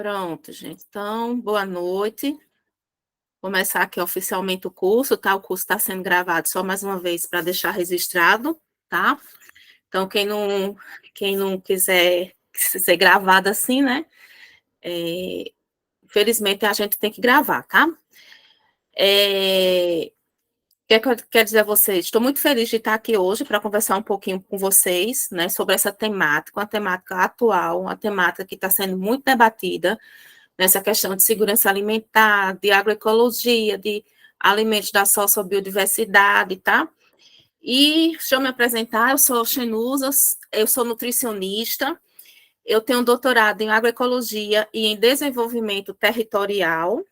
Pronto, gente. Então, boa noite. Começar aqui oficialmente o curso, tá? O curso está sendo gravado só mais uma vez para deixar registrado, tá? Então, quem não quiser ser gravado assim, né? Infelizmente, a gente tem que gravar, tá? O que eu quero dizer a vocês? Estou muito feliz de estar aqui hoje para conversar um pouquinho com vocês, né, sobre essa temática, uma temática atual, uma temática que está sendo muito debatida, nessa questão de segurança alimentar, de agroecologia, de alimentos da sociobiodiversidade, tá? E deixa eu me apresentar, eu sou Xenusa, eu sou nutricionista, eu tenho doutorado em agroecologia e em desenvolvimento territorial,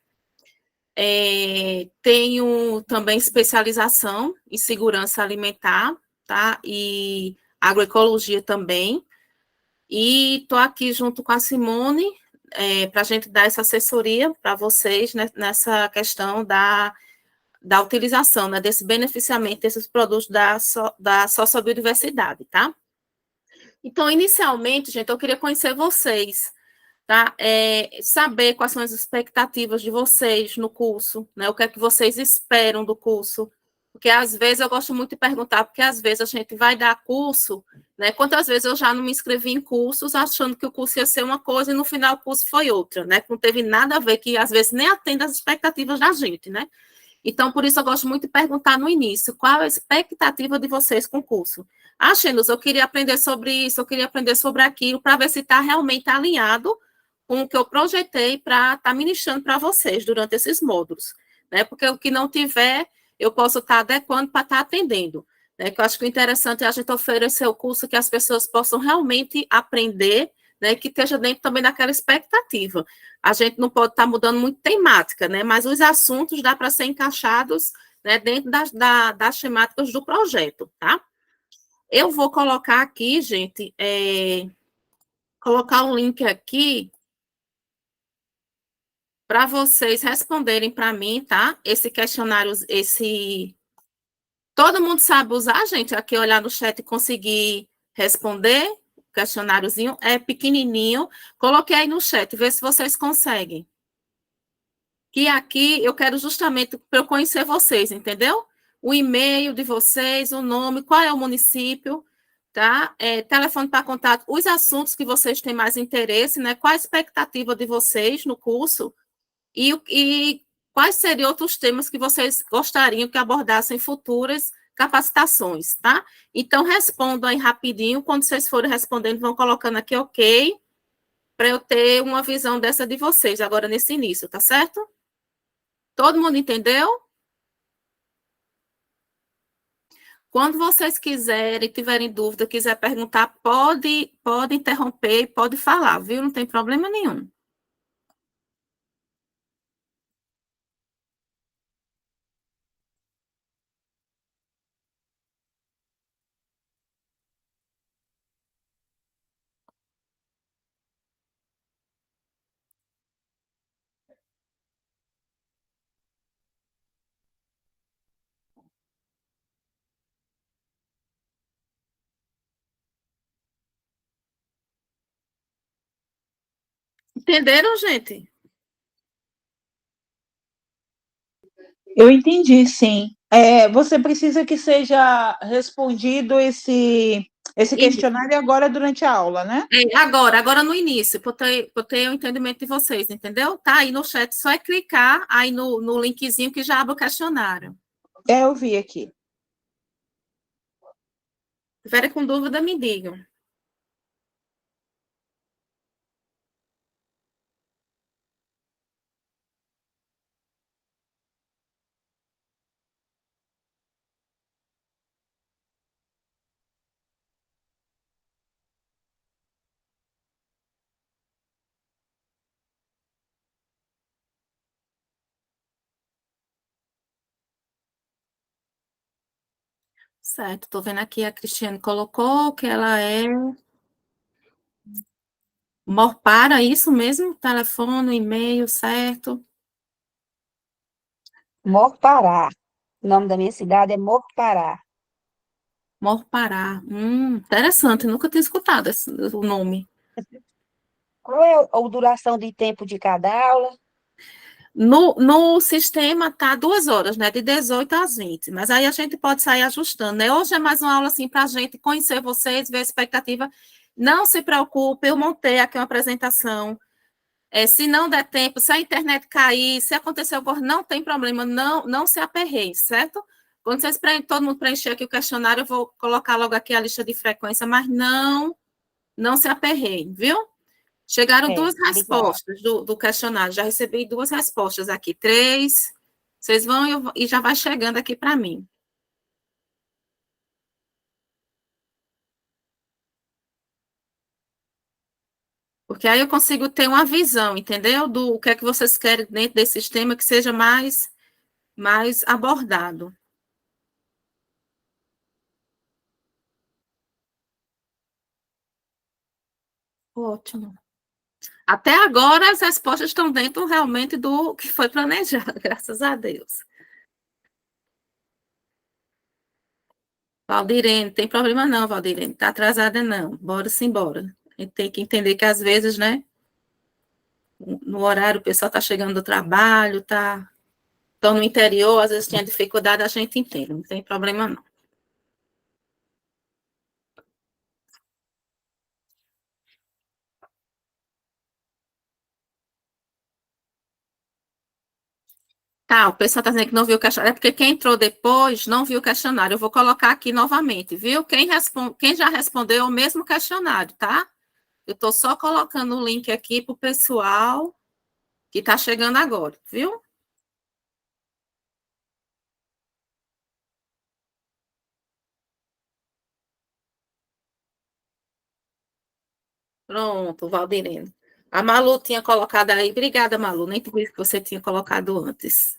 tenho também especialização em segurança alimentar, tá? E agroecologia também. E estou aqui junto com a Simone para a gente dar essa assessoria para vocês, né, nessa questão da utilização, né, desse beneficiamento desses produtos da sociobiodiversidade, tá? Então, inicialmente, gente, eu queria conhecer vocês, tá? Saber quais são as expectativas de vocês no curso, né? O que é que vocês esperam do curso? Porque às vezes eu gosto muito de perguntar, porque às vezes a gente vai dar curso, né? Quantas vezes eu já não me inscrevi em cursos achando que o curso ia ser uma coisa e no final o curso foi outra, né? Que não teve nada a ver, que às vezes nem atende às expectativas da gente, né? Então, por isso eu gosto muito de perguntar no início, qual a expectativa de vocês com o curso? Ah, Xenos, eu queria aprender sobre isso, eu queria aprender sobre aquilo, para ver se está realmente alinhado com o que eu projetei para estar ministrando para vocês durante esses módulos, né? Porque o que não tiver, eu posso estar adequando para estar atendendo, né? Que eu acho que o interessante é a gente oferecer o curso que as pessoas possam realmente aprender, né? Que esteja dentro também daquela expectativa. A gente não pode estar mudando muito temática, né? Mas os assuntos dá para ser encaixados, né, dentro das temáticas do projeto, tá? Eu vou colocar aqui, gente, colocar um link aqui para vocês responderem para mim, tá? Esse questionário, todo mundo sabe usar, gente? Aqui olhar no chat e conseguir responder. O questionáriozinho é pequenininho. Coloquei aí no chat, vê se vocês conseguem. Que aqui eu quero justamente para eu conhecer vocês, entendeu? O e-mail de vocês, o nome, qual é o município, tá? Telefone para contato, os assuntos que vocês têm mais interesse, né? Qual a expectativa de vocês no curso e quais seriam outros temas que vocês gostariam que abordassem em futuras capacitações, tá? Então, respondam aí rapidinho, quando vocês forem respondendo, vão colocando aqui ok, para eu ter uma visão dessa de vocês agora nesse início, tá certo? Todo mundo entendeu? Quando vocês quiserem, tiverem dúvida, quiser perguntar, pode interromper, pode falar, viu? Não tem problema nenhum. Entenderam, gente? Eu entendi, sim. Você precisa que seja respondido esse Isso. questionário agora durante a aula, né? Agora no início, para ter o entendimento de vocês, entendeu? Tá aí no chat, só é clicar aí no linkzinho que já abre o questionário. Eu vi aqui. Se tiverem com dúvida, me digam. Certo, estou vendo aqui a Cristiane colocou que ela é Morpara, isso mesmo? Telefone, e-mail, certo? Morpará. O nome da minha cidade é Morpará. Morpará. Interessante, nunca tinha escutado o nome. Qual é a duração de tempo de cada aula? No sistema tá 2 horas, né? De 18 às 20. Mas aí a gente pode sair ajustando, né? Hoje é mais uma aula assim para a gente conhecer vocês, ver a expectativa. Não se preocupe, eu montei aqui uma apresentação. Se não der tempo, se a internet cair, se acontecer alguma coisa, não tem problema, não se aperreie, certo? Quando todo mundo preencher aqui o questionário, eu vou colocar logo aqui a lista de frequência, mas não se aperreie, viu? Chegaram duas Obrigada. respostas do questionário, já recebi 2 respostas aqui, 3. Vocês vão e já vai chegando aqui para mim. Porque aí eu consigo ter uma visão, entendeu? Do que é que vocês querem dentro desse sistema que seja mais abordado. Ótimo. Até agora, as respostas estão dentro realmente do que foi planejado, graças a Deus. Valdirene, não tem problema não, Valdirene, está atrasada não, bora sim, bora. A gente tem que entender que às vezes, né, no horário o pessoal está chegando do trabalho, estão no interior, às vezes tinha dificuldade, a gente entende, não tem problema não. Tá, o pessoal está dizendo que não viu o questionário, é porque quem entrou depois não viu o questionário. Eu vou colocar aqui novamente, viu? Quem já respondeu é o mesmo questionário, tá? Eu estou só colocando o link aqui para o pessoal que está chegando agora, viu? Pronto, Valdirene. A Malu tinha colocado aí. Obrigada, Malu. Nem tudo isso que você tinha colocado antes.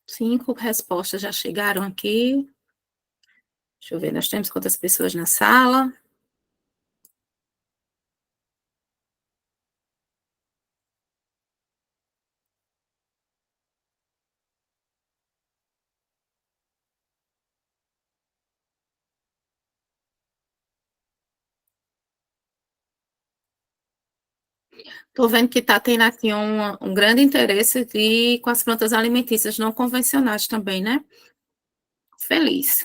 Cinco respostas já chegaram aqui. Deixa eu ver, nós temos quantas pessoas na sala? Estou vendo que está tendo aqui um grande interesse com as plantas alimentícias não convencionais também, né? Feliz.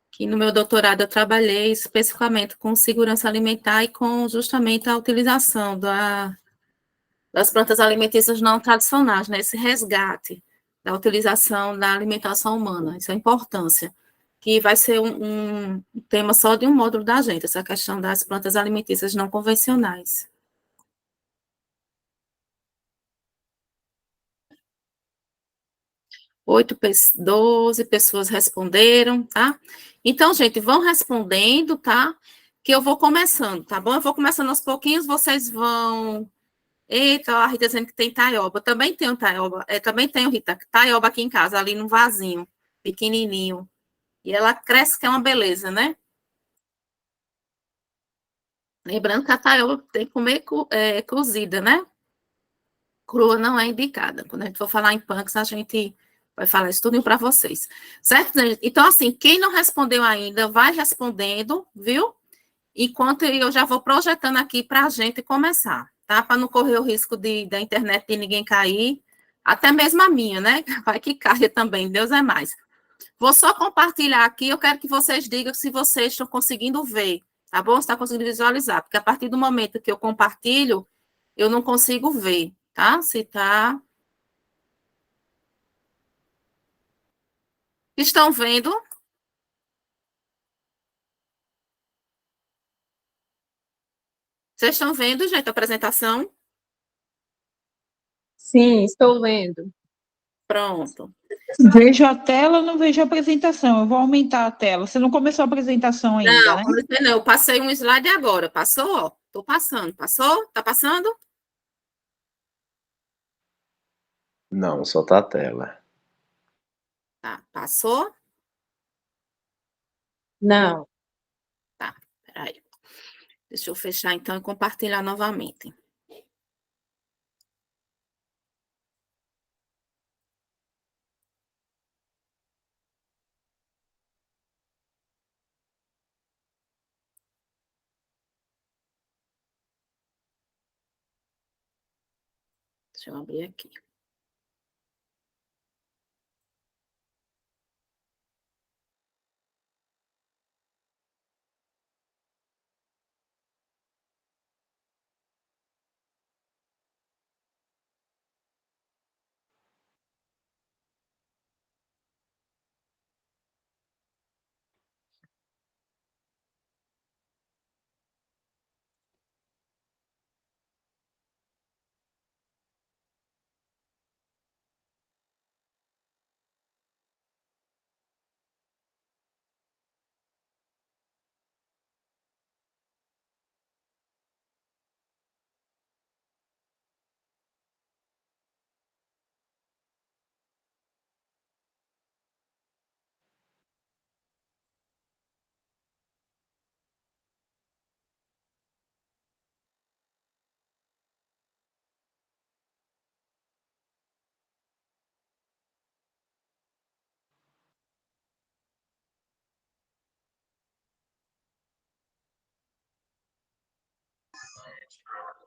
Que no meu doutorado eu trabalhei especificamente com segurança alimentar e com justamente a utilização das plantas alimentícias não tradicionais, né? Esse resgate da utilização da alimentação humana, essa importância, que vai ser um tema só de um módulo da gente, essa questão das plantas alimentícias não convencionais. 12 pessoas responderam, tá? Então, gente, vão respondendo, tá? Que eu vou começando, tá bom? Eu vou começando aos pouquinhos, vocês vão... Eita, a Rita dizendo que tem taioba. Também tenho taioba. Também tenho, Rita, taioba aqui em casa, ali no vasinho, pequenininho. E ela cresce, que é uma beleza, né? Lembrando que a taioba tem que comer cozida, né? Crua não é indicada. Quando a gente for falar em punks, a gente vai falar isso tudo para vocês. Certo, gente? Então, assim, quem não respondeu ainda, vai respondendo, viu? Enquanto eu já vou projetando aqui para a gente começar, tá? Para não correr o risco da internet de ninguém cair, até mesmo a minha, né? Vai que caia também, Deus é mais. Vou só compartilhar aqui, eu quero que vocês digam se vocês estão conseguindo ver, tá bom? Se está conseguindo visualizar, porque a partir do momento que eu compartilho, eu não consigo ver, tá? Se tá... Estão vendo? Vocês estão vendo, gente, a apresentação? Sim, estou vendo. Pronto. Vejo a tela, não vejo a apresentação. Eu vou aumentar a tela. Você não começou a apresentação ainda, Não, né? comecei não. Eu passei um slide agora. Passou, ó. Tô passando. Passou? Tá passando? Não, só tá a tela. Tá, passou? Não. Tá, peraí. Deixa eu fechar então e compartilhar novamente. Deixa eu abrir aqui.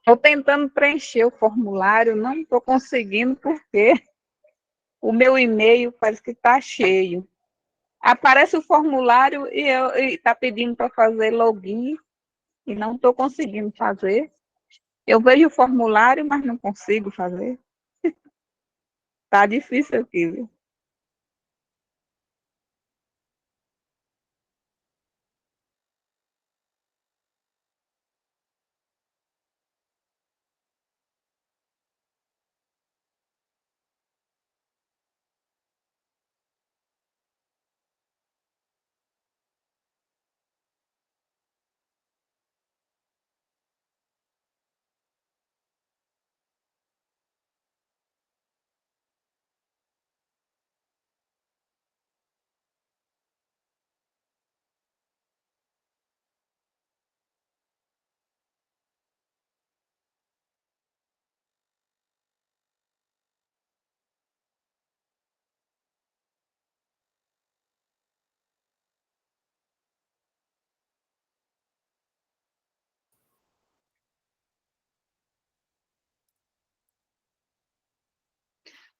Estou tentando preencher o formulário, não estou conseguindo porque o meu e-mail parece que está cheio. Aparece o formulário e está pedindo para fazer login e não estou conseguindo fazer. Eu vejo o formulário, mas não consigo fazer. Está difícil aqui, viu?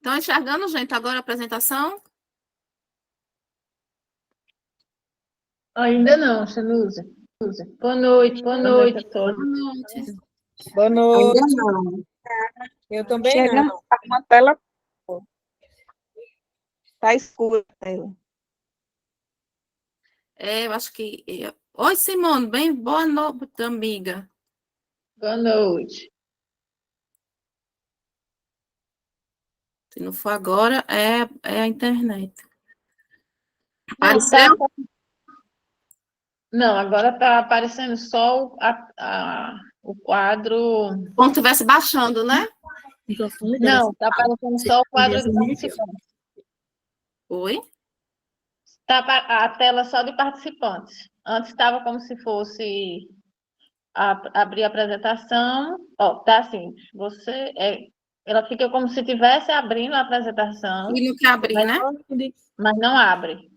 Estão enxergando, gente, agora a apresentação? Ainda não, Xanusa. Boa noite a Boa todos. noite. Boa Ainda noite. não. Eu também Chegando, não. tá uma tela. Está escura a tela. Eu acho que... Oi, Simone, bem boa noite, amiga. Boa noite. Se não for agora, é a internet. Não, Apareceu? não, agora está aparecendo só o quadro. Como se estivesse baixando, né? Não, está aparecendo só o quadro de participantes. Oi? Tá a tela só de participantes. Antes estava como se fosse abrir a apresentação. Ó, tá assim, ela fica como se estivesse abrindo a apresentação, E não quer abrir, né? mas não abre.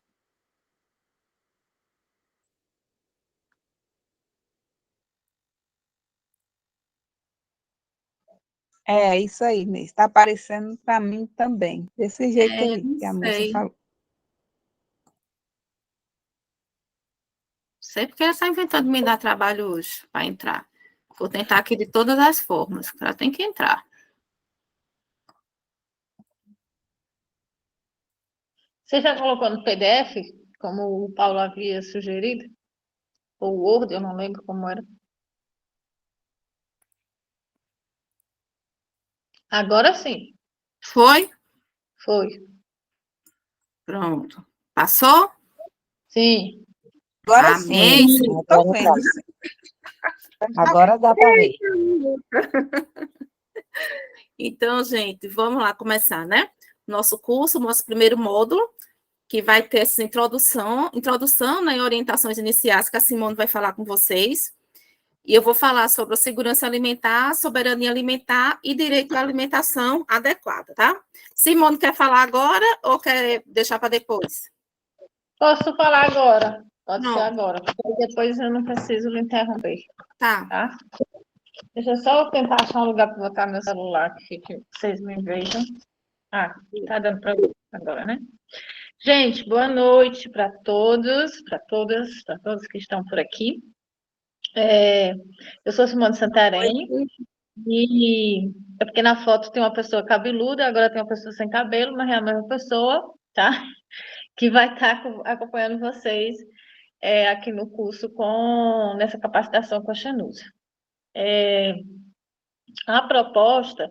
É, isso aí, Inês. Está aparecendo para mim também. Desse jeito aí Não que a moça sei. falou. Sei porque ela está inventando me dar trabalho hoje para entrar. Vou tentar aqui de todas as formas. Ela tem que entrar. Você já colocou no PDF, como o Paulo havia sugerido? Ou Word, eu não lembro como era. Agora sim, Foi? foi. Pronto. Passou? Sim. Agora Amém. sim, estou Agora vendo. Agora dá para ver. Então, gente, vamos lá começar, né? Nosso curso, nosso primeiro módulo, que vai ter essa introdução, né, e orientações iniciais que a Simone vai falar com vocês. E eu vou falar sobre a segurança alimentar, soberania alimentar e direito à alimentação adequada, tá? Simone quer falar agora ou quer deixar para depois? Posso falar agora? Pode ser Não. agora, porque depois eu não preciso lhe interromper, Tá. tá? Deixa eu só tentar achar um lugar para botar meu celular, que vocês me vejam. Ah, tá dando para ver agora, né? Gente, boa noite para todos, para todas, para todos que estão por aqui. Eu sou Simone Santarém, e é porque na foto tem uma pessoa cabeluda, agora tem uma pessoa sem cabelo, mas é a mesma pessoa, tá? Que vai estar acompanhando vocês aqui no curso nessa capacitação com a Xanusa. A proposta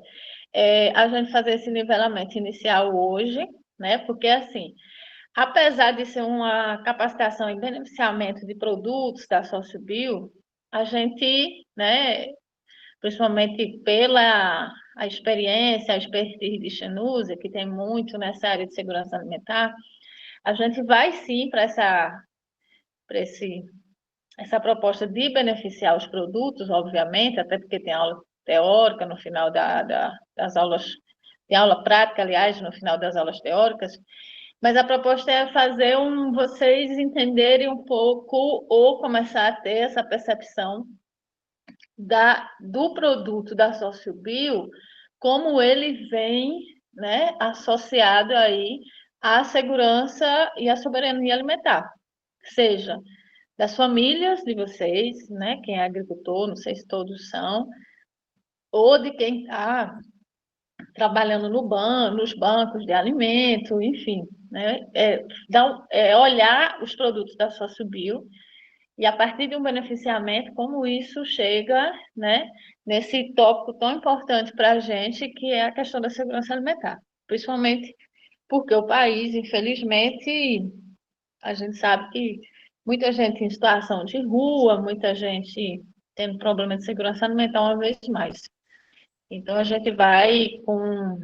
é a gente fazer esse nivelamento inicial hoje, né? Porque, assim, apesar de ser uma capacitação em beneficiamento de produtos da SocioBio, a gente, né, principalmente pela a experiência, a expertise de Xanusa, que tem muito nessa área de segurança alimentar, a gente vai sim para essa proposta de beneficiar os produtos, obviamente, até porque tem aula teórica no final das aulas, tem aula prática, aliás, no final das aulas teóricas, mas a proposta é fazer vocês entenderem um pouco ou começar a ter essa percepção do produto da SocioBio, como ele vem, né, associado aí à segurança e à soberania alimentar, seja das famílias de vocês, né, quem é agricultor, não sei se todos são, ou de quem está trabalhando nos bancos de alimento, enfim, né, olhar os produtos da SocioBio e, a partir de um beneficiamento, como isso chega, né, nesse tópico tão importante para a gente, que é a questão da segurança alimentar. Principalmente porque o país, infelizmente, a gente sabe que muita gente em situação de rua, muita gente tendo problema de segurança alimentar uma vez mais. Então, a gente vai com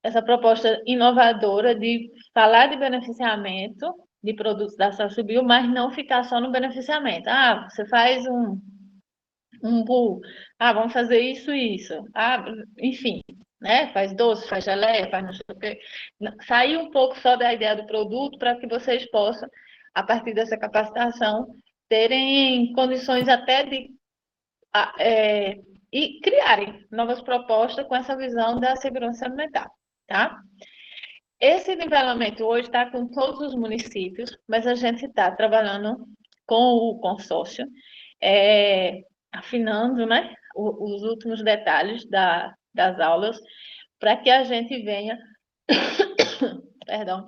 essa proposta inovadora de falar de beneficiamento de produtos da SocioBio, mas não ficar só no beneficiamento. Ah, você faz um pool. Ah, vamos fazer isso e isso. Ah, enfim, né? Faz doce, faz geleia, faz não sei o quê. Sair um pouco só da ideia do produto para que vocês possam, a partir dessa capacitação, terem condições até de e criarem novas propostas com essa visão da segurança alimentar, tá? Esse nivelamento hoje está com todos os municípios, mas a gente está trabalhando com o consórcio, afinando, né, os últimos detalhes das aulas, para que a gente venha, perdão,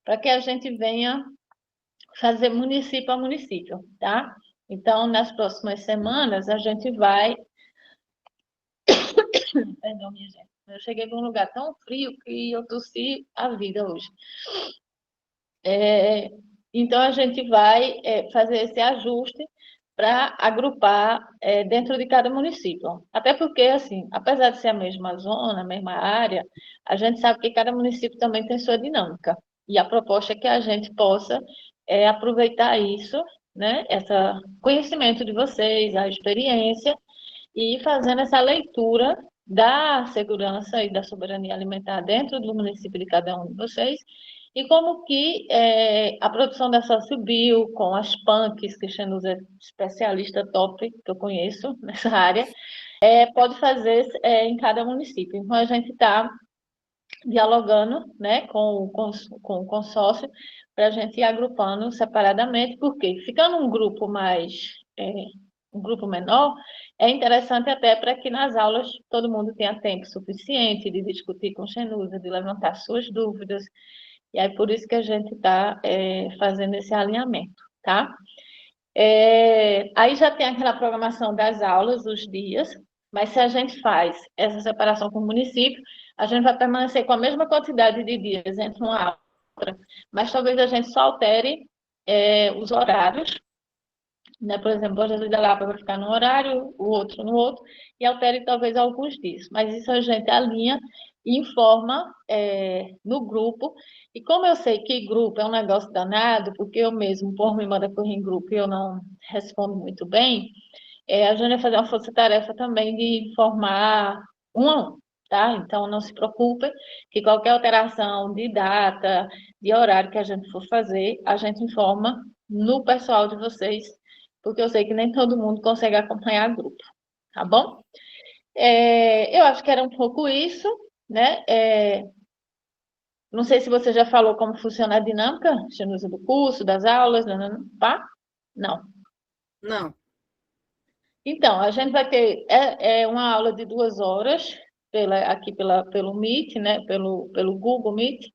para que a gente venha fazer município a município, tá? Então, nas próximas semanas, a gente vai... Perdão, minha gente. Eu cheguei para um lugar tão frio que eu tossi a vida hoje. Então, a gente vai fazer esse ajuste para agrupar dentro de cada município. Até porque, assim, apesar de ser a mesma zona, a mesma área, a gente sabe que cada município também tem sua dinâmica. E a proposta é que a gente possa aproveitar isso, né, esse conhecimento de vocês, a experiência, e fazendo essa leitura da segurança e da soberania alimentar dentro do município de cada um de vocês, e como que a produção da SocioBio, com as punks, que Xanusa é especialista top, que eu conheço nessa área, pode fazer em cada município. Então, a gente está dialogando, né, com o consórcio, para a gente ir agrupando separadamente, porque ficando um grupo um grupo menor, é interessante até para que nas aulas todo mundo tenha tempo suficiente de discutir com Xanusa, de levantar suas dúvidas, e aí por isso que a gente está fazendo esse alinhamento, tá? Aí já tem aquela programação das aulas, os dias, mas se a gente faz essa separação com o município, a gente vai permanecer com a mesma quantidade de dias entre uma aula e outra, mas talvez a gente só altere os horários né? Por exemplo, a José da Lapa vai ficar num horário, o outro no outro, e altere talvez alguns dias. Mas isso a gente alinha e informa no grupo. E como eu sei que grupo é um negócio danado, porque eu mesmo, por me mandar correr em grupo e eu não respondo muito bem, a gente vai fazer uma força-tarefa também de informar um a um, tá? Então, não se preocupe que qualquer alteração de data, de horário que a gente for fazer, a gente informa no pessoal de vocês, porque eu sei que nem todo mundo consegue acompanhar grupo, tá bom? Eu acho que era um pouco isso, né? Não sei se você já falou como funciona a dinâmica, Xanusa, do curso, das aulas, pá? Não. Não. Então, a gente vai ter uma aula de 2 horas pelo Meet, né? Pelo Google Meet,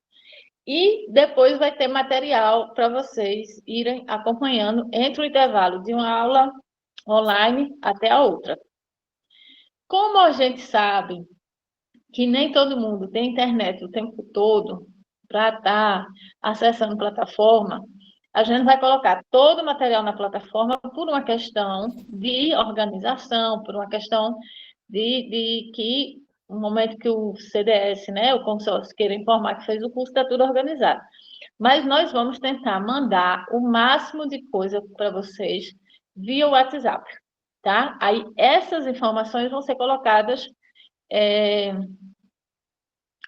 e depois vai ter material para vocês irem acompanhando entre o intervalo de uma aula online até a outra. Como a gente sabe que nem todo mundo tem internet o tempo todo para estar acessando plataforma, a gente vai colocar todo o material na plataforma por uma questão de organização, por uma questão de que no momento que o CDS, né, o consórcio, queira informar que fez o curso, está tudo organizado. Mas nós vamos tentar mandar o máximo de coisa para vocês via WhatsApp, tá? Aí essas informações vão ser colocadas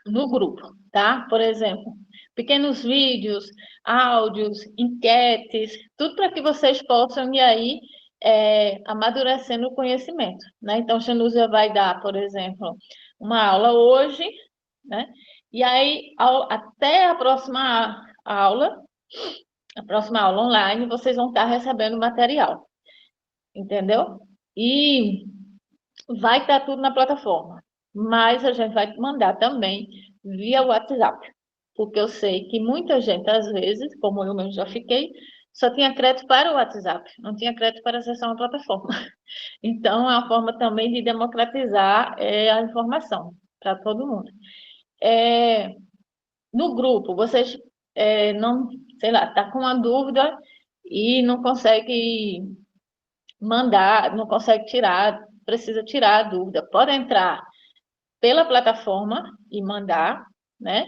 no grupo, tá? Por exemplo, pequenos vídeos, áudios, enquetes, tudo para que vocês possam ir aí amadurecendo o conhecimento, né? Então, Xanúzia vai dar, por exemplo, uma aula hoje, né? E aí, até a próxima aula online, vocês vão estar recebendo material, entendeu? E vai estar tudo na plataforma, mas a gente vai mandar também via WhatsApp, porque eu sei que muita gente, às vezes, como eu mesmo já fiquei, só tinha crédito para o WhatsApp, não tinha crédito para acessar uma plataforma. Então, é uma forma também de democratizar a informação para todo mundo. No grupo, vocês não, sei lá, tá com uma dúvida e não consegue mandar, não consegue tirar, precisa tirar a dúvida. Pode entrar pela plataforma e mandar, né?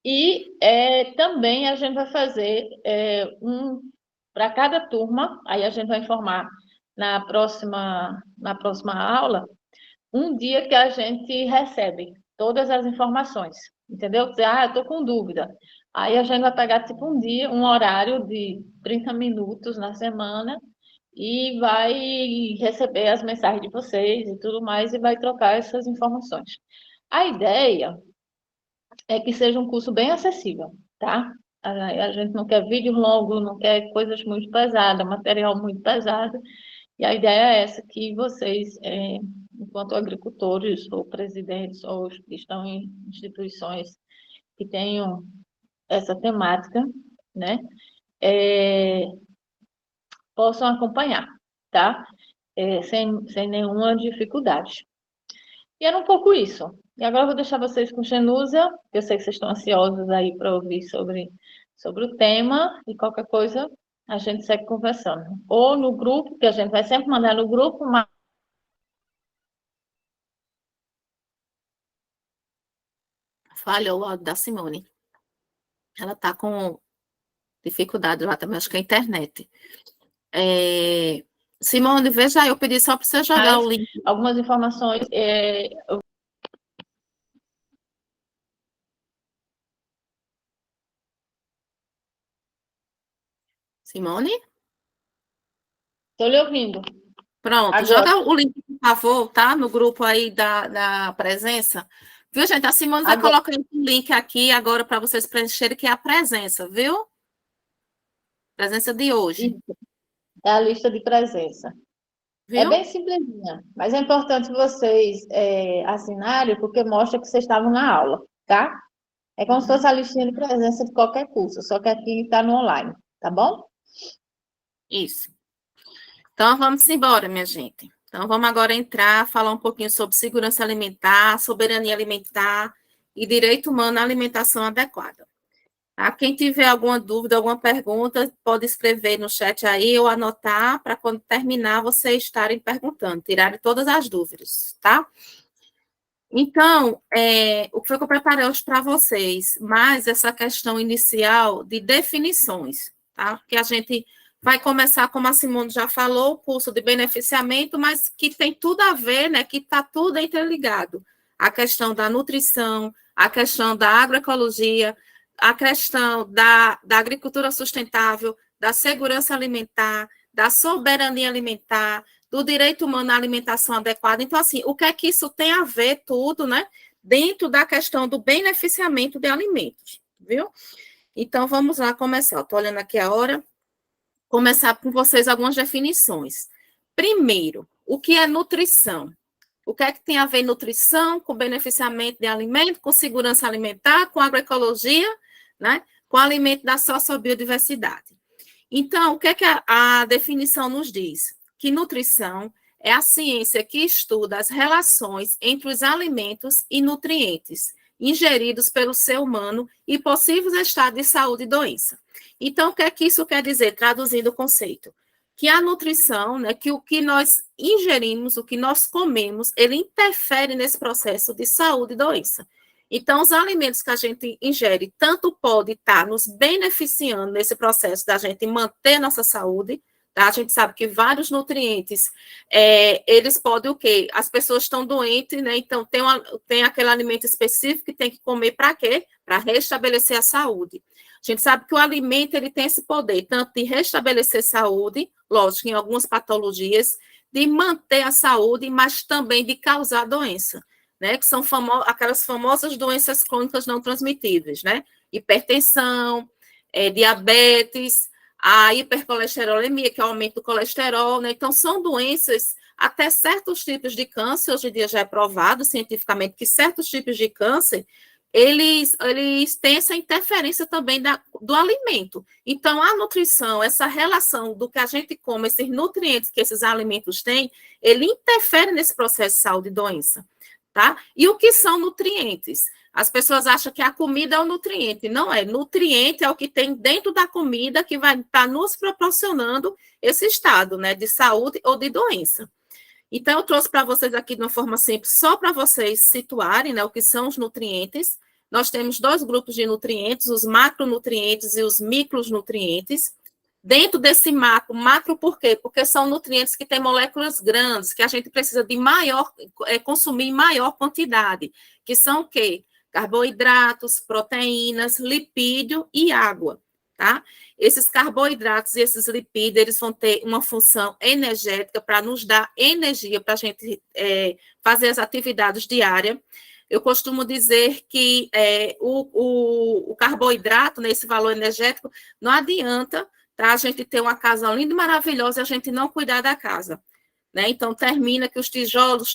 E também a gente vai fazer para cada turma, aí a gente vai informar na próxima aula, um dia que a gente recebe todas as informações, entendeu? Dizer, eu estou com dúvida. Aí a gente vai pegar, tipo, um dia, um horário de 30 minutos na semana e vai receber as mensagens de vocês e tudo mais e vai trocar essas informações. A ideia é que seja um curso bem acessível, tá? A gente não quer vídeos longos, não quer coisas muito pesadas, material muito pesado. E a ideia é essa, que vocês, enquanto agricultores ou presidentes ou que estão em instituições que tenham essa temática, né, possam acompanhar, tá? Sem nenhuma dificuldade. E era um pouco isso. E agora eu vou deixar vocês com Xenúzia, que eu sei que vocês estão ansiosos aí para ouvir sobre o tema, e qualquer coisa a gente segue conversando. Ou no grupo, que a gente vai sempre mandar no grupo, mas... Falhou o áudio da Simone. Ela está com dificuldade lá também, acho que é a internet. Simone, veja aí, eu pedi só para você jogar o link. Algumas informações. Simone? Estou lhe ouvindo. Pronto, Agora. Joga o link, por favor, tá? No grupo aí da presença. Viu, gente? A Simone vai colocar um link aqui agora para vocês preencherem, que é a presença, viu? Presença de hoje. É a lista de presença. Viu? É bem simplesinha, mas é importante vocês assinarem, porque mostra que vocês estavam na aula, tá? É como se fosse a listinha de presença de qualquer curso, só que aqui está no online, tá bom? Isso. Então, vamos embora, minha gente. Então, vamos agora entrar, falar um pouquinho sobre segurança alimentar, soberania alimentar e direito humano à alimentação adequada. Tá? Quem tiver alguma dúvida, alguma pergunta, pode escrever no chat aí ou anotar para quando terminar vocês estarem perguntando, tirarem todas as dúvidas, tá? Então, o que foi que eu preparei hoje para vocês? Mais essa questão inicial de definições, tá? Que a gente vai começar, como a Simone já falou, o curso de beneficiamento, mas que tem tudo a ver, né? Que está tudo interligado. A questão da nutrição, a questão da agroecologia, a questão da agricultura sustentável, da segurança alimentar, da soberania alimentar, do direito humano à alimentação adequada. Então, assim, o que é que isso tem a ver tudo, né? Dentro da questão do beneficiamento de alimentos, viu? Então, vamos lá começar. Estou olhando aqui a hora. Começar com vocês algumas definições. Primeiro, o que é nutrição? O que é que tem a ver nutrição com beneficiamento de alimento, com segurança alimentar, com agroecologia, né? Com alimento da sociobiodiversidade. Então, o que é que a definição nos diz? Que nutrição é a ciência que estuda as relações entre os alimentos e nutrientes ingeridos pelo ser humano e possíveis estados de saúde e doença. Então, o que é que isso quer dizer, traduzindo o conceito? Que a nutrição, né, que o que nós ingerimos, o que nós comemos, ele interfere nesse processo de saúde e doença. Então, os alimentos que a gente ingere, tanto pode estar nos beneficiando nesse processo da gente manter nossa saúde, tá? A gente sabe que vários nutrientes, eles podem o quê? As pessoas estão doentes, né? Então, tem aquele alimento específico que tem que comer para quê? Para restabelecer a saúde. A gente sabe que o alimento, ele tem esse poder, tanto de restabelecer saúde, lógico, em algumas patologias, de manter a saúde, mas também de causar doença, né? Que são aquelas famosas doenças crônicas não transmitíveis, né? Hipertensão, diabetes, a hipercolesterolemia, que é o aumento do colesterol, né? Então, são doenças, até certos tipos de câncer, hoje em dia já é provado cientificamente que certos tipos de câncer, eles têm essa interferência também do alimento. Então, a nutrição, essa relação do que a gente come, esses nutrientes que esses alimentos têm, ele interfere nesse processo de saúde e doença, tá? E o que são nutrientes? As pessoas acham que a comida é o nutriente. Não é. Nutriente é o que tem dentro da comida que vai estar nos proporcionando esse estado, né, de saúde ou de doença. Então, eu trouxe para vocês aqui de uma forma simples, só para vocês situarem, né, o que são os nutrientes. Nós temos dois grupos de nutrientes, os macronutrientes e os micronutrientes. Dentro desse macro por quê? Porque são nutrientes que têm moléculas grandes, que a gente precisa de consumir em maior quantidade, que são o quê? Carboidratos, proteínas, lipídio e água, tá? Esses carboidratos e esses lipídios, eles vão ter uma função energética para nos dar energia para a gente fazer as atividades diárias. Eu costumo dizer que o carboidrato, nesse valor energético, não adianta, tá? A gente ter uma casa linda e maravilhosa e a gente não cuidar da casa, né? Então, termina que os tijolos,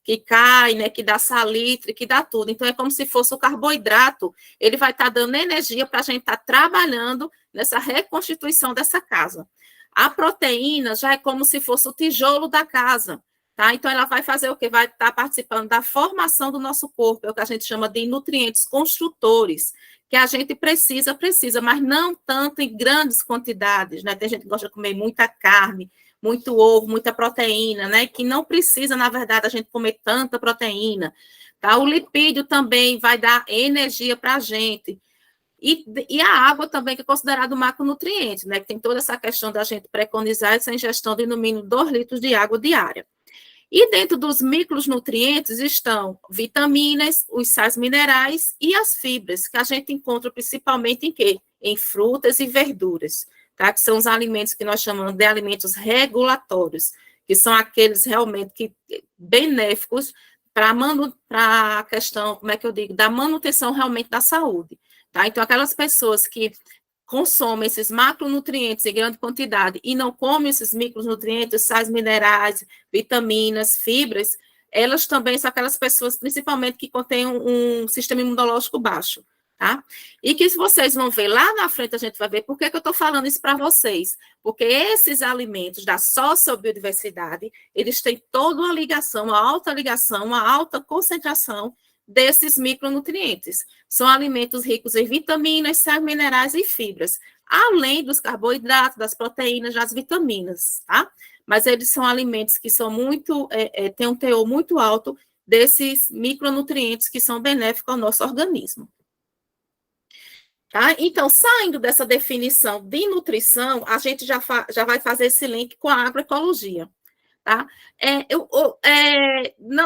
que cai, né, que dá salitre, que dá tudo. Então, é como se fosse o carboidrato, ele vai estar dando energia para a gente estar trabalhando nessa reconstituição dessa casa. A proteína já é como se fosse o tijolo da casa, tá? Então, ela vai fazer o quê? Vai estar participando da formação do nosso corpo, é o que a gente chama de nutrientes construtores, que a gente precisa, mas não tanto em grandes quantidades, né? Tem gente que gosta de comer muita carne, muito ovo, muita proteína, né? Que não precisa, na verdade, a gente comer tanta proteína, tá? O lipídio também vai dar energia para a gente. E a água também, que é considerado macronutriente, né? Que tem toda essa questão da gente preconizar essa ingestão de no mínimo 2 litros de água diária. E dentro dos micronutrientes estão vitaminas, os sais minerais e as fibras, que a gente encontra principalmente em quê? Em frutas e verduras. Tá? Que são os alimentos que nós chamamos de alimentos regulatórios, que são aqueles realmente benéficos para a questão, como é que eu digo, da manutenção realmente da saúde. Tá? Então, aquelas pessoas que consomem esses macronutrientes em grande quantidade e não comem esses micronutrientes, sais minerais, vitaminas, fibras, elas também são aquelas pessoas, principalmente, que contêm um sistema imunológico baixo. Tá? E que se vocês vão ver lá na frente, a gente vai ver por que eu estou falando isso para vocês. Porque esses alimentos da sociobiodiversidade, eles têm toda uma ligação, uma alta concentração desses micronutrientes. São alimentos ricos em vitaminas, sais minerais e fibras, além dos carboidratos, das proteínas, das vitaminas, tá? Mas eles são alimentos que são muito, têm um teor muito alto desses micronutrientes que são benéficos ao nosso organismo. Tá? Então, saindo dessa definição de nutrição, a gente já vai fazer esse link com a agroecologia. Tá?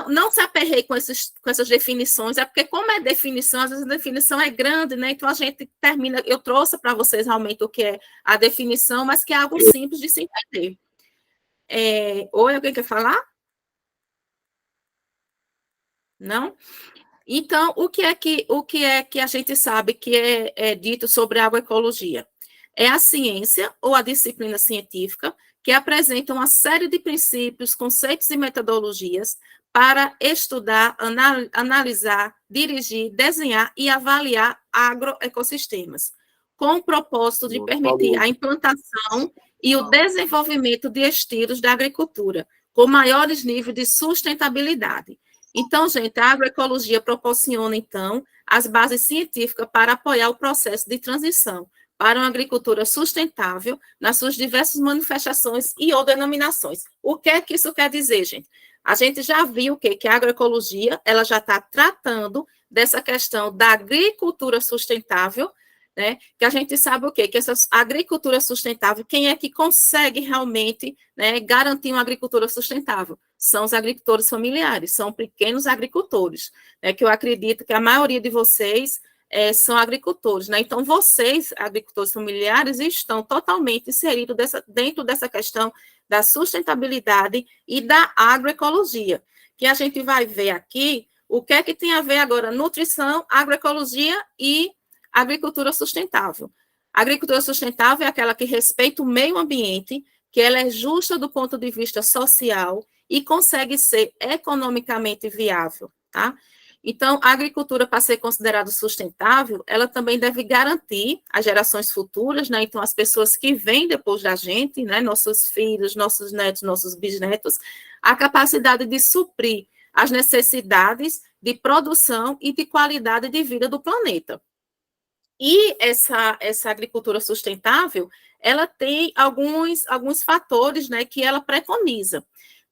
Não se aperreie com essas definições, é porque, como é definição, às vezes a definição é grande, né? Então a gente termina. Eu trouxe para vocês realmente o que é a definição, mas que é algo simples de se entender. Oi, alguém quer falar? Não? Então, o que é que a gente sabe que é dito sobre a agroecologia? É a ciência ou a disciplina científica que apresenta uma série de princípios, conceitos e metodologias para estudar, analisar, dirigir, desenhar e avaliar agroecossistemas, com o propósito de permitir a implantação e o desenvolvimento de estilos da agricultura, com maiores níveis de sustentabilidade. Então, gente, a agroecologia proporciona, então, as bases científicas para apoiar o processo de transição para uma agricultura sustentável nas suas diversas manifestações e ou denominações. O que é que isso quer dizer, gente? A gente já viu que a agroecologia ela já está tratando dessa questão da agricultura sustentável, né? Que a gente sabe o quê? Que essa agricultura sustentável, quem é que consegue realmente, né, garantir uma agricultura sustentável? São os agricultores familiares, são pequenos agricultores, né, que eu acredito que a maioria de vocês são agricultores, né? Então, vocês, agricultores familiares, estão totalmente inseridos dentro dessa questão da sustentabilidade e da agroecologia, que a gente vai ver aqui o que é que tem a ver agora nutrição, agroecologia e agricultura sustentável. A agricultura sustentável é aquela que respeita o meio ambiente, que ela é justa do ponto de vista social e consegue ser economicamente viável, tá? Então, a agricultura, para ser considerada sustentável, ela também deve garantir às gerações futuras, né? Então, as pessoas que vêm depois da gente, né? Nossos filhos, nossos netos, nossos bisnetos, a capacidade de suprir as necessidades de produção e de qualidade de vida do planeta. E essa agricultura sustentável, ela tem alguns fatores, né, que ela preconiza.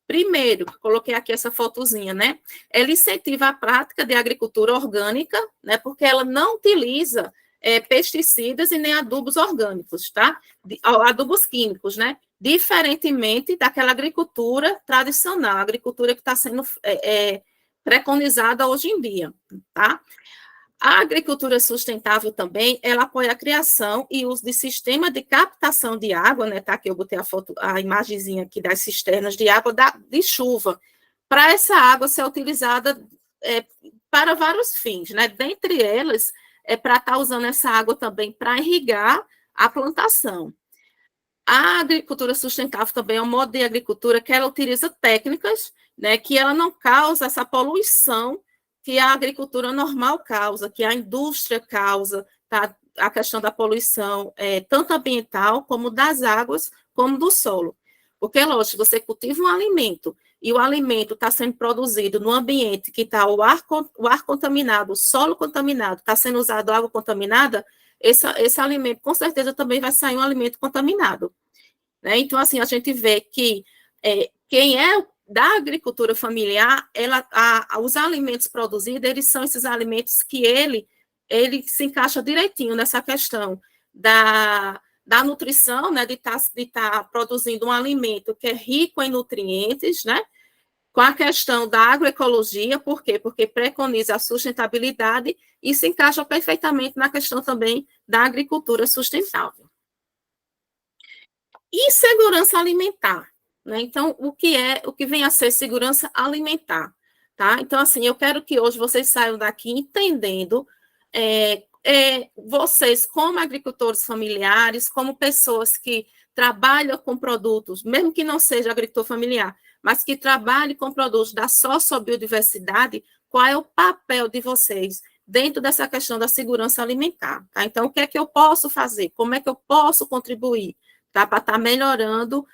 Primeiro, coloquei aqui essa fotozinha, né? Ela incentiva a prática de agricultura orgânica, né? Porque ela não utiliza pesticidas e nem adubos orgânicos, tá? Adubos químicos, né? Diferentemente daquela agricultura tradicional, a agricultura que está sendo preconizada hoje em dia, tá? A agricultura sustentável também, ela apoia a criação e uso de sistema de captação de água, né? Tá aqui eu botei a imagenzinha aqui das cisternas de água de chuva, para essa água ser utilizada para vários fins, né? Dentre elas, para estar usando essa água também para irrigar a plantação. A agricultura sustentável também é um modo de agricultura que ela utiliza técnicas, né? Que ela não causa essa poluição que a agricultura normal causa, que a indústria causa, tá? A questão da poluição, tanto ambiental, como das águas, como do solo. Porque, lógico, você cultiva um alimento, e o alimento está sendo produzido no ambiente que está o ar contaminado, o solo contaminado, está sendo usado água contaminada, esse alimento, com certeza, também vai sair um alimento contaminado. Né? Então, assim, a gente vê que quem é da agricultura familiar, os alimentos produzidos, eles são esses alimentos que ele se encaixa direitinho nessa questão da nutrição, né, de tá produzindo um alimento que é rico em nutrientes, né, com a questão da agroecologia, por quê? Porque preconiza a sustentabilidade e se encaixa perfeitamente na questão também da agricultura sustentável. E segurança alimentar. Né? Então, o que vem a ser segurança alimentar, tá? Então, assim, eu quero que hoje vocês saiam daqui entendendo vocês como agricultores familiares, como pessoas que trabalham com produtos, mesmo que não seja agricultor familiar, mas que trabalhem com produtos da sociobiodiversidade, qual é o papel de vocês dentro dessa questão da segurança alimentar, tá? Então, o que é que eu posso fazer? Como é que eu posso contribuir, tá? Para estar melhorando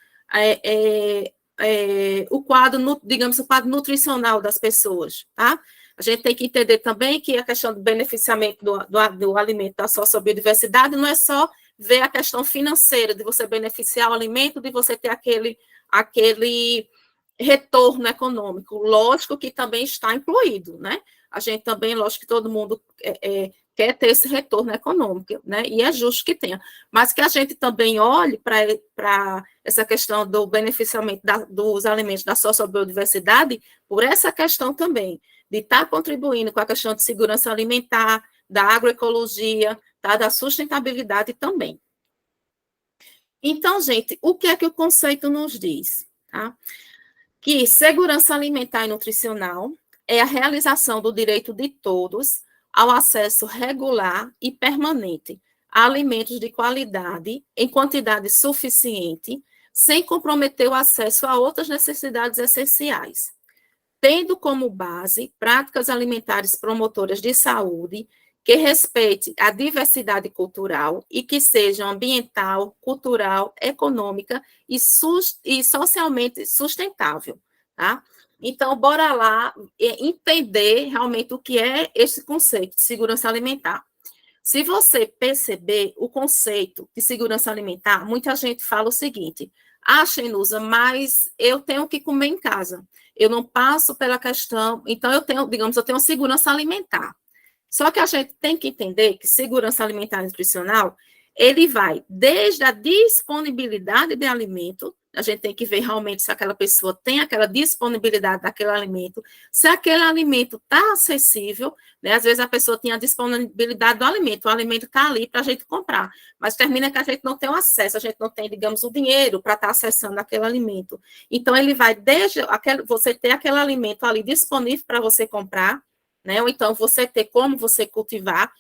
o quadro, digamos, o quadro nutricional das pessoas, tá? A gente tem que entender também que a questão do beneficiamento do alimento da sociobiodiversidade não é só ver a questão financeira, de você beneficiar o alimento, de você ter aquele retorno econômico. Lógico que também está incluído, né? A gente também, lógico que todo mundo quer ter esse retorno econômico, né? E é justo que tenha. Mas que a gente também olhe para essa questão do beneficiamento dos alimentos da sociobiodiversidade por essa questão também, de estar contribuindo com a questão de segurança alimentar, da agroecologia, tá? Da sustentabilidade também. Então, gente, o que é que o conceito nos diz? Tá? Que segurança alimentar e nutricional é a realização do direito de todos ao acesso regular e permanente a alimentos de qualidade em quantidade suficiente, sem comprometer o acesso a outras necessidades essenciais, tendo como base práticas alimentares promotoras de saúde que respeite a diversidade cultural e que sejam ambiental, cultural, econômica e socialmente sustentável, tá? Então, bora lá entender realmente o que é esse conceito de segurança alimentar. Se você perceber o conceito de segurança alimentar, muita gente fala o seguinte: Shenusa, mas eu tenho que comer em casa. Eu não passo pela questão, então eu tenho segurança alimentar. Só que a gente tem que entender que segurança alimentar e nutricional, ele vai desde a disponibilidade de alimento, a gente tem que ver realmente se aquela pessoa tem aquela disponibilidade daquele alimento, se aquele alimento está acessível, né? Às vezes a pessoa tem a disponibilidade do alimento, o alimento está ali para a gente comprar, mas termina que a gente não tem o acesso, a gente não tem, digamos, o dinheiro para estar acessando aquele alimento. Então, ele vai desde você ter aquele alimento ali disponível para você comprar, né? Ou então você ter como você cultivar,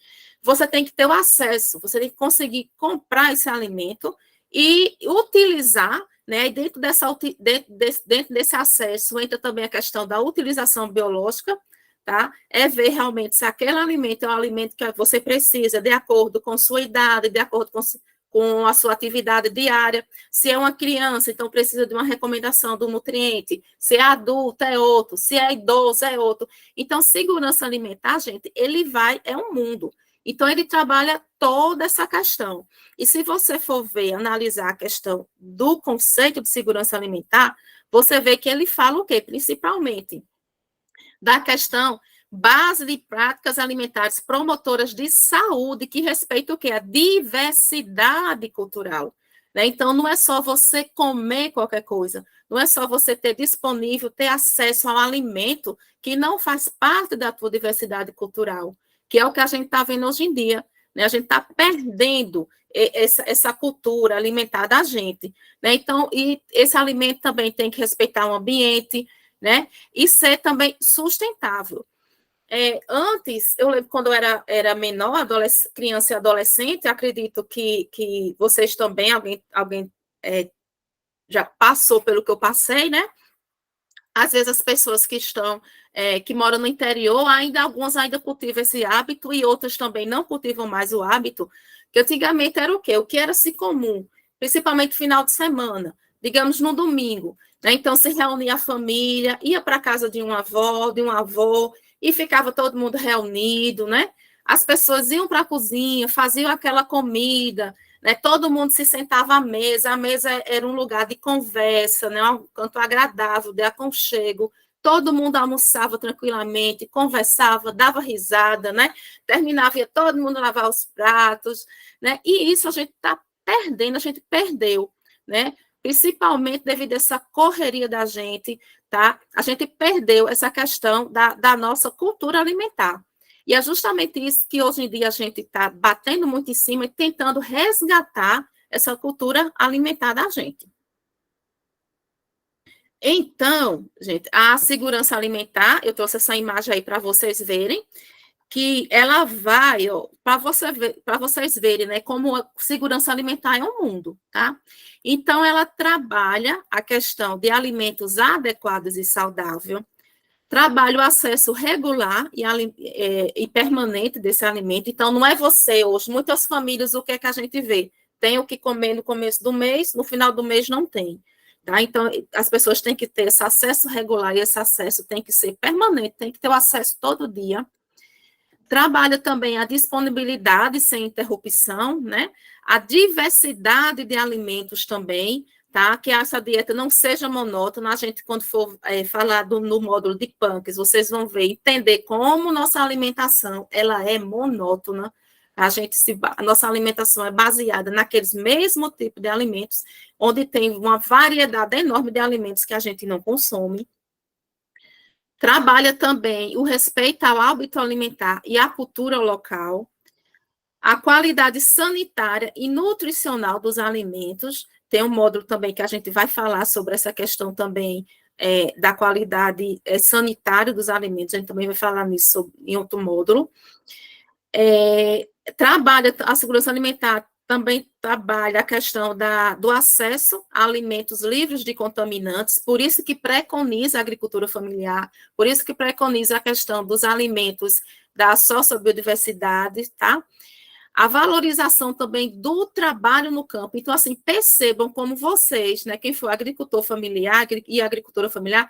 você tem que ter o acesso, você tem que conseguir comprar esse alimento e utilizar, né? E dentro desse acesso entra também a questão da utilização biológica, tá? É ver realmente se aquele alimento é um alimento que você precisa, de acordo com sua idade, de acordo com a sua atividade diária. Se é uma criança, então precisa de uma recomendação do nutriente. Se é adulto, é outro. Se é idoso, é outro. Então, segurança alimentar, gente, é um mundo. Então, ele trabalha toda essa questão. E se você for ver, analisar a questão do conceito de segurança alimentar, você vê que ele fala o quê? Principalmente da questão base de práticas alimentares promotoras de saúde, que respeita o quê? A diversidade cultural. Né? Então, não é só você comer qualquer coisa, não é só você ter disponível, ter acesso a um alimento que não faz parte da tua diversidade cultural, que é o que a gente está vendo hoje em dia. Né? A gente está perdendo essa cultura alimentar da gente. Né? Então, e esse alimento também tem que respeitar o ambiente, né? E ser também sustentável. Antes, eu lembro quando eu era menor, criança e adolescente, acredito que vocês também, alguém já passou pelo que eu passei, né? Às vezes as pessoas que moram no interior, algumas ainda cultivam esse hábito e outras também não cultivam mais o hábito, que antigamente era o quê? O que era assim comum, principalmente final de semana, digamos no domingo, né? Então se reunia a família, ia para a casa de uma avó, de um avô, e ficava todo mundo reunido, né? As pessoas iam para a cozinha, faziam aquela comida, né? Todo mundo se sentava à mesa, a mesa era um lugar de conversa, né? Um canto agradável, de aconchego, todo mundo almoçava tranquilamente, conversava, dava risada, né? Terminava, ia todo mundo lavar os pratos, né? E isso a gente está perdendo, a gente perdeu, né? Principalmente devido a essa correria da gente, tá? A gente perdeu essa questão da nossa cultura alimentar. E é justamente isso que hoje em dia a gente está batendo muito em cima e tentando resgatar essa cultura alimentar da gente. Então, gente, a segurança alimentar, eu trouxe essa imagem aí para vocês verem, que ela vai, para vocês verem, né, como a segurança alimentar é um mundo, tá? Então, ela trabalha a questão de alimentos adequados e saudáveis, trabalha o acesso regular e permanente desse alimento. Então, não é você hoje, muitas famílias, o que é que a gente vê? Tem o que comer no começo do mês, no final do mês não tem. Tá? Então, as pessoas têm que ter esse acesso regular e esse acesso tem que ser permanente, tem que ter o acesso todo dia. Trabalha também a disponibilidade sem interrupção, né? A diversidade de alimentos também, tá? Que essa dieta não seja monótona. A gente, quando for falar no módulo de PANCs, vocês vão ver, entender como nossa alimentação, ela é monótona. A nossa alimentação é baseada naqueles mesmos tipos de alimentos, onde tem uma variedade enorme de alimentos que a gente não consome. Trabalha também o respeito ao hábito alimentar e à cultura local, a qualidade sanitária e nutricional dos alimentos. Tem um módulo também que a gente vai falar sobre essa questão também da qualidade sanitária dos alimentos, a gente também vai falar nisso em outro módulo. Trabalha a segurança alimentar, também trabalha a questão do acesso a alimentos livres de contaminantes, por isso que preconiza a agricultura familiar, por isso que preconiza a questão dos alimentos da sociobiodiversidade, tá? A valorização também do trabalho no campo. Então, assim, percebam como vocês, né, quem for agricultor familiar e agricultora familiar,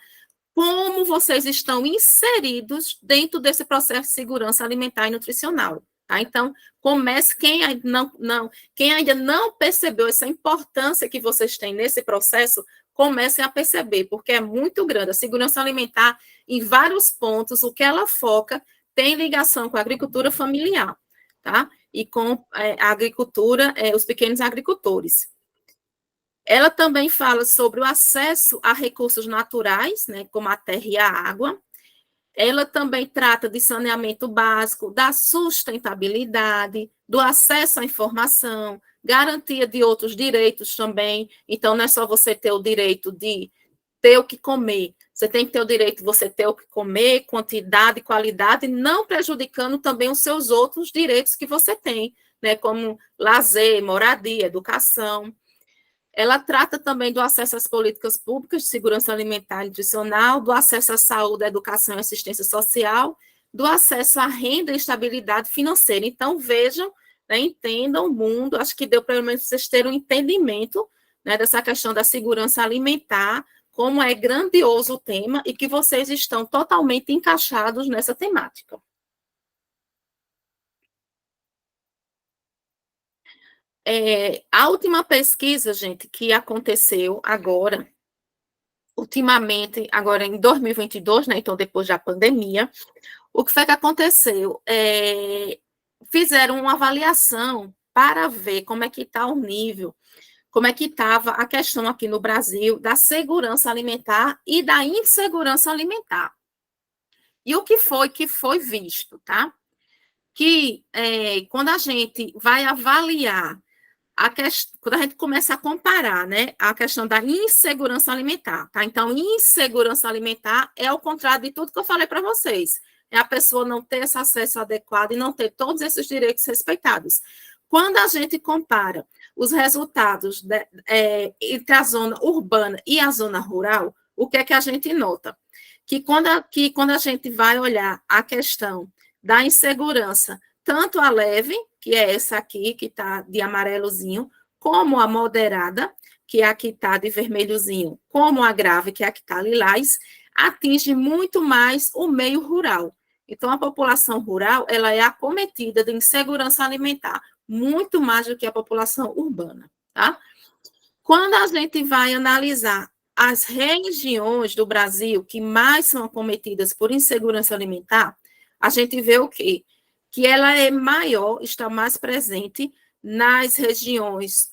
como vocês estão inseridos dentro desse processo de segurança alimentar e nutricional. Tá? Então, comece, quem ainda não percebeu essa importância que vocês têm nesse processo, comecem a perceber, porque é muito grande. A segurança alimentar, em vários pontos, o que ela foca tem ligação com a agricultura familiar, tá? E com a agricultura, os pequenos agricultores. Ela também fala sobre o acesso a recursos naturais, né, como a terra e a água. Ela também trata de saneamento básico, da sustentabilidade, do acesso à informação, garantia de outros direitos também. Então, não é só você ter o direito de ter o que comer, você tem que ter o direito de você ter o que comer, quantidade, qualidade, não prejudicando também os seus outros direitos que você tem, né, como lazer, moradia, educação. Ela trata também do acesso às políticas públicas de segurança alimentar e nutricional, do acesso à saúde, à educação e assistência social, do acesso à renda e estabilidade financeira. Então, vejam, né, entendam o mundo, acho que deu pelo menos vocês terem um entendimento, né, dessa questão da segurança alimentar, como é grandioso o tema e que vocês estão totalmente encaixados nessa temática. A última pesquisa, gente, que aconteceu agora, ultimamente, agora em 2022, né, então depois da pandemia, o que foi que aconteceu? Fizeram uma avaliação para ver como é que está o nível, como é que estava a questão aqui no Brasil da segurança alimentar e da insegurança alimentar. E o que foi visto, tá? Que quando a gente vai avaliar quando a gente começa a comparar, né, a questão da insegurança alimentar, tá? Então, insegurança alimentar é o contrário de tudo que eu falei para vocês. É a pessoa não ter esse acesso adequado e não ter todos esses direitos respeitados. Quando a gente compara os resultados entre a zona urbana e a zona rural, o que é que a gente nota? Que quando a gente vai olhar a questão da insegurança, tanto a leve, que é essa aqui, que está de amarelozinho, como a moderada, que é a que está de vermelhozinho, como a grave, que é a que está lilás, atinge muito mais o meio rural. Então, a população rural, ela é acometida de insegurança alimentar, muito mais do que a população urbana, tá? Quando a gente vai analisar as regiões do Brasil que mais são acometidas por insegurança alimentar, a gente vê o quê? Que ela é maior, está mais presente nas regiões,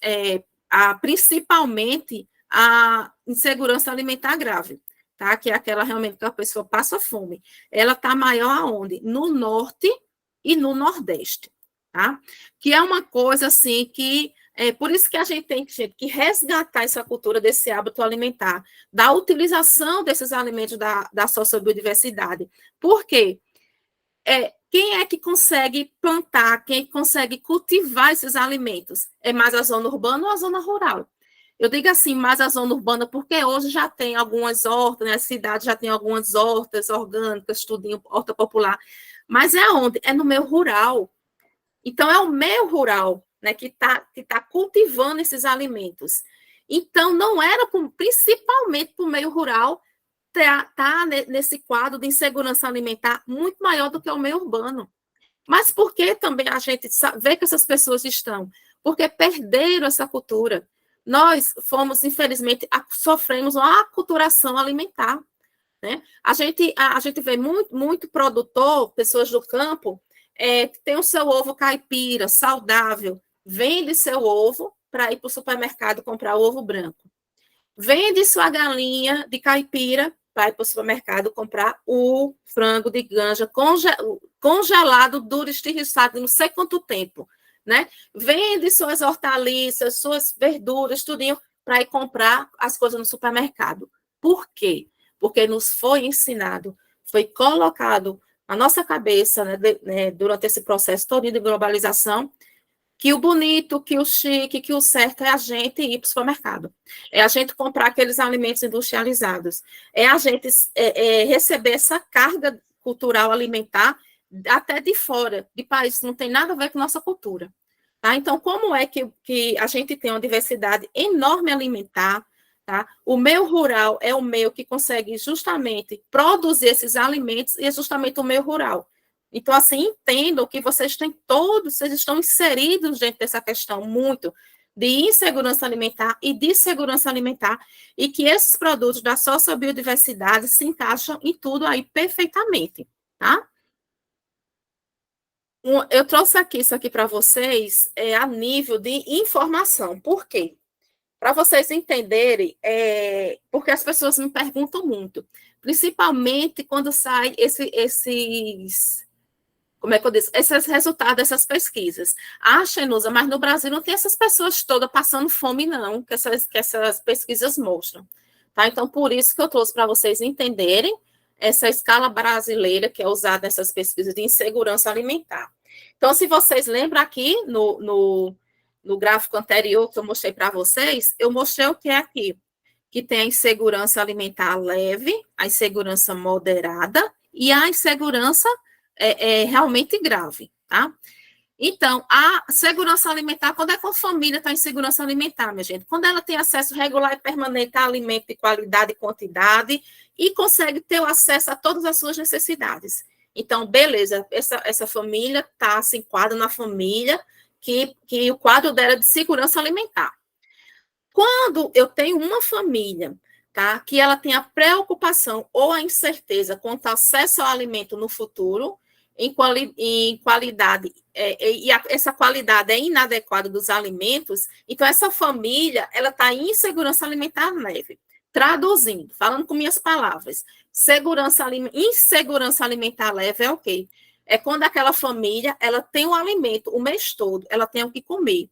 principalmente a insegurança alimentar grave, tá? Que é aquela realmente que a pessoa passa fome. Ela está maior aonde? No norte e no nordeste, tá? Que é uma coisa assim que por isso que a gente tem que resgatar essa cultura desse hábito alimentar, da utilização desses alimentos da sociobiodiversidade. Por quê? Quem é que consegue plantar, quem consegue cultivar esses alimentos? É mais a zona urbana ou a zona rural? Eu digo assim, mais a zona urbana, porque hoje já tem algumas hortas, né? A cidade já tem algumas hortas orgânicas, tudinho, horta popular. Mas é onde? É no meio rural. Então, é o meio rural, né, que tá cultivando esses alimentos. Então, não era principalmente para o meio rural tá nesse quadro de insegurança alimentar muito maior do que o meio urbano. Mas por que também a gente vê que essas pessoas estão? Porque perderam essa cultura. Nós fomos, infelizmente, sofremos uma aculturação alimentar. Né? A gente vê muito produtor, pessoas do campo, que tem o seu ovo caipira, saudável, vende seu ovo para ir para o supermercado comprar o ovo branco. Vende sua galinha de caipira para ir para o supermercado comprar o frango de granja congelado, duro, estirriçado, não sei quanto tempo. Né? Vende suas hortaliças, suas verduras, tudinho, para ir comprar as coisas no supermercado. Por quê? Porque nos foi ensinado, foi colocado na nossa cabeça, né, durante esse processo todo de globalização, que o bonito, que o chique, que o certo é a gente ir para o supermercado. É a gente comprar aqueles alimentos industrializados. É a gente receber essa carga cultural alimentar até de fora, de países que não tem nada a ver com nossa cultura. Tá? Então, como é que a gente tem uma diversidade enorme alimentar? Tá? O meio rural é o meio que consegue justamente produzir esses alimentos e é justamente o meio rural. Então, assim, entendam que vocês estão inseridos dentro dessa questão muito de insegurança alimentar e de segurança alimentar, e que esses produtos da sociobiodiversidade se encaixam em tudo aí perfeitamente, tá? Eu trouxe isso aqui para vocês a nível de informação. Por quê? Para vocês entenderem, porque as pessoas me perguntam muito, principalmente quando saem como é que eu disse? Esses resultados dessas pesquisas. Xenusa, mas no Brasil não tem essas pessoas todas passando fome, não, que essas pesquisas mostram. Tá? Então, por isso que eu trouxe para vocês entenderem essa escala brasileira que é usada nessas pesquisas de insegurança alimentar. Então, se vocês lembram aqui, no gráfico anterior que eu mostrei para vocês, eu mostrei o que é aqui, que tem a insegurança alimentar leve, a insegurança moderada e a insegurança realmente grave, tá? Então, a segurança alimentar, quando é que a família está em segurança alimentar, minha gente? Quando ela tem acesso regular e permanente a alimento de qualidade e quantidade e consegue ter o acesso a todas as suas necessidades. Então, beleza, essa família se enquadra na família que o quadro dela é de segurança alimentar. Quando eu tenho uma família, tá, que ela tem a preocupação ou a incerteza quanto ao acesso ao alimento no futuro, em qualidade, essa qualidade é inadequada dos alimentos, então essa família, ela está em insegurança alimentar leve. Traduzindo, falando com minhas palavras, insegurança alimentar leve é o quê? É quando aquela família, ela tem o alimento o mês todo, ela tem o que comer.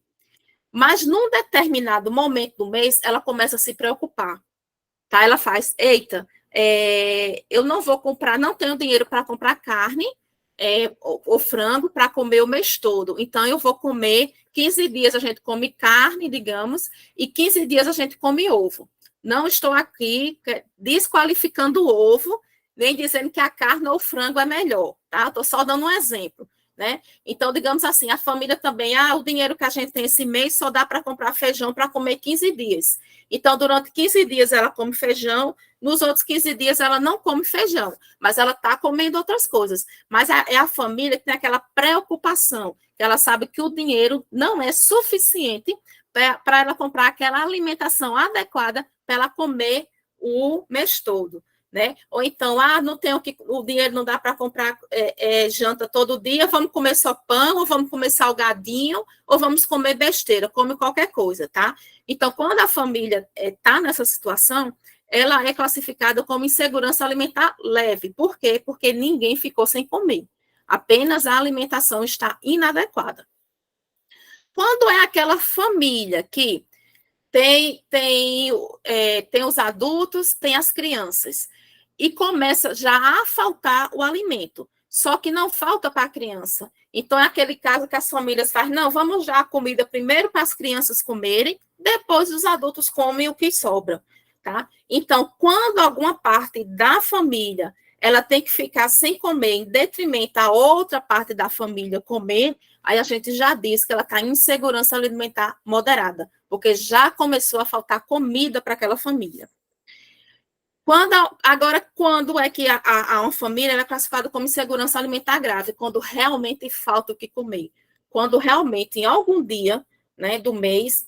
Mas num determinado momento do mês, ela começa a se preocupar. Tá? Ela faz, eita, eu não vou comprar, não tenho dinheiro para comprar carne ou frango para comer o mês todo. Então, eu vou comer, 15 dias a gente come carne, digamos, e 15 dias a gente come ovo. Não estou aqui desqualificando o ovo, nem dizendo que a carne ou o frango é melhor, tá? Estou só dando um exemplo. Né? Então, digamos assim, a família também, o dinheiro que a gente tem esse mês só dá para comprar feijão para comer 15 dias. Então, durante 15 dias ela come feijão, nos outros 15 dias ela não come feijão, mas ela está comendo outras coisas. Mas é a família que tem aquela preocupação, que ela sabe que o dinheiro não é suficiente para ela comprar aquela alimentação adequada para ela comer o mês todo. Né? Ou então, não tenho o dinheiro não dá para comprar janta todo dia, vamos comer só pão, ou vamos comer salgadinho, ou vamos comer besteira, come qualquer coisa, tá? Então, quando a família está nessa situação, ela é classificada como insegurança alimentar leve. Por quê? Porque ninguém ficou sem comer. Apenas a alimentação está inadequada. Quando é aquela família que tem os adultos, tem as crianças, e começa já a faltar o alimento, só que não falta para a criança. Então, é aquele caso que as famílias fazem, não, vamos dar a comida primeiro para as crianças comerem, depois os adultos comem o que sobra, tá? Então, quando alguma parte da família, ela tem que ficar sem comer, em detrimento a outra parte da família comer, aí a gente já diz que ela está em insegurança alimentar moderada, porque já começou a faltar comida para aquela família. Quando é que uma família é classificada como insegurança alimentar grave? Quando realmente falta o que comer. Quando realmente, em algum dia, né, do mês,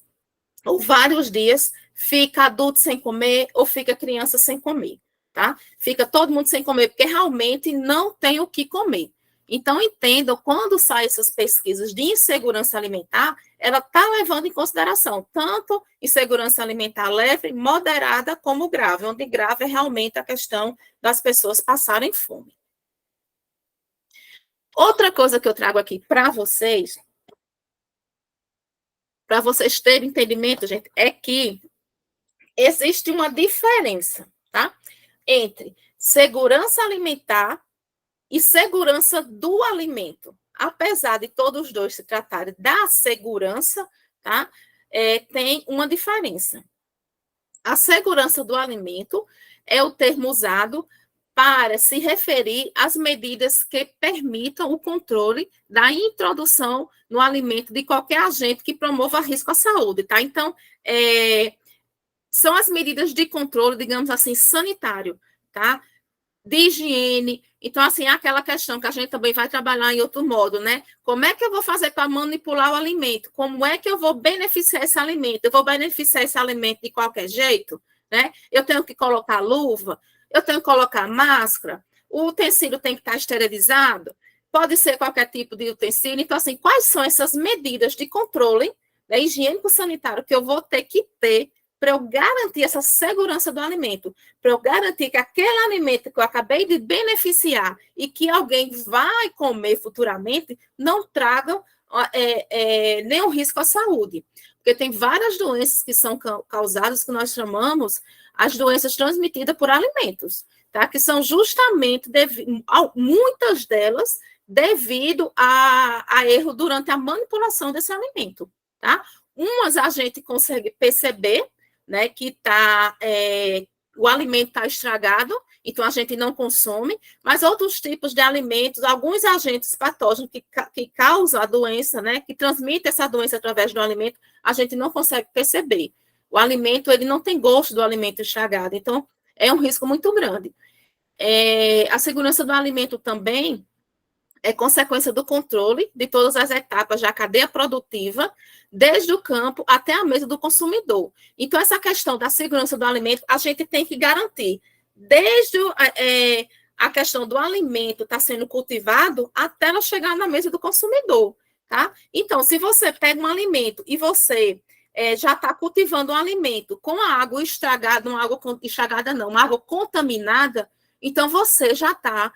ou vários dias, fica adulto sem comer ou fica criança sem comer, tá? Fica todo mundo sem comer, porque realmente não tem o que comer. Então, entendam, quando saem essas pesquisas de insegurança alimentar, ela está levando em consideração tanto insegurança alimentar leve, moderada, como grave, onde grave é realmente a questão das pessoas passarem fome. Outra coisa que eu trago aqui para vocês terem entendimento, gente, é que existe uma diferença, tá? Entre segurança alimentar e segurança do alimento. Apesar de todos os dois se tratarem da segurança, tá? Tem uma diferença. A segurança do alimento é o termo usado para se referir às medidas que permitam o controle da introdução no alimento de qualquer agente que promova risco à saúde, tá? Então, são as medidas de controle, digamos assim, sanitário, tá? De higiene. Então, assim, aquela questão que a gente também vai trabalhar em outro modo, né? Como é que eu vou fazer para manipular o alimento? Como é que eu vou beneficiar esse alimento? Eu vou beneficiar esse alimento de qualquer jeito, né? Eu tenho que colocar luva, eu tenho que colocar máscara, o utensílio tem que estar esterilizado, pode ser qualquer tipo de utensílio. Então, assim, quais são essas medidas de controle, né, higiênico-sanitário que eu vou ter que ter para eu garantir essa segurança do alimento, para eu garantir que aquele alimento que eu acabei de beneficiar e que alguém vai comer futuramente não traga nenhum risco à saúde. Porque tem várias doenças que são causadas, que nós chamamos as doenças transmitidas por alimentos, tá? Que são justamente, muitas delas, devido a erro durante a manipulação desse alimento, tá? Umas a gente consegue perceber, né, que o alimento está estragado, então a gente não consome, mas outros tipos de alimentos, alguns agentes patógenos que causam a doença, né, que transmitem essa doença através do alimento, a gente não consegue perceber. O alimento, ele não tem gosto do alimento estragado, então é um risco muito grande. A segurança do alimento também é consequência do controle de todas as etapas da cadeia produtiva, desde o campo até a mesa do consumidor. Então, essa questão da segurança do alimento, a gente tem que garantir, desde a questão do alimento estar sendo cultivado até ela chegar na mesa do consumidor, tá? Então, se você pega um alimento e você já está cultivando um alimento com a água estragada, uma água contaminada, então você já está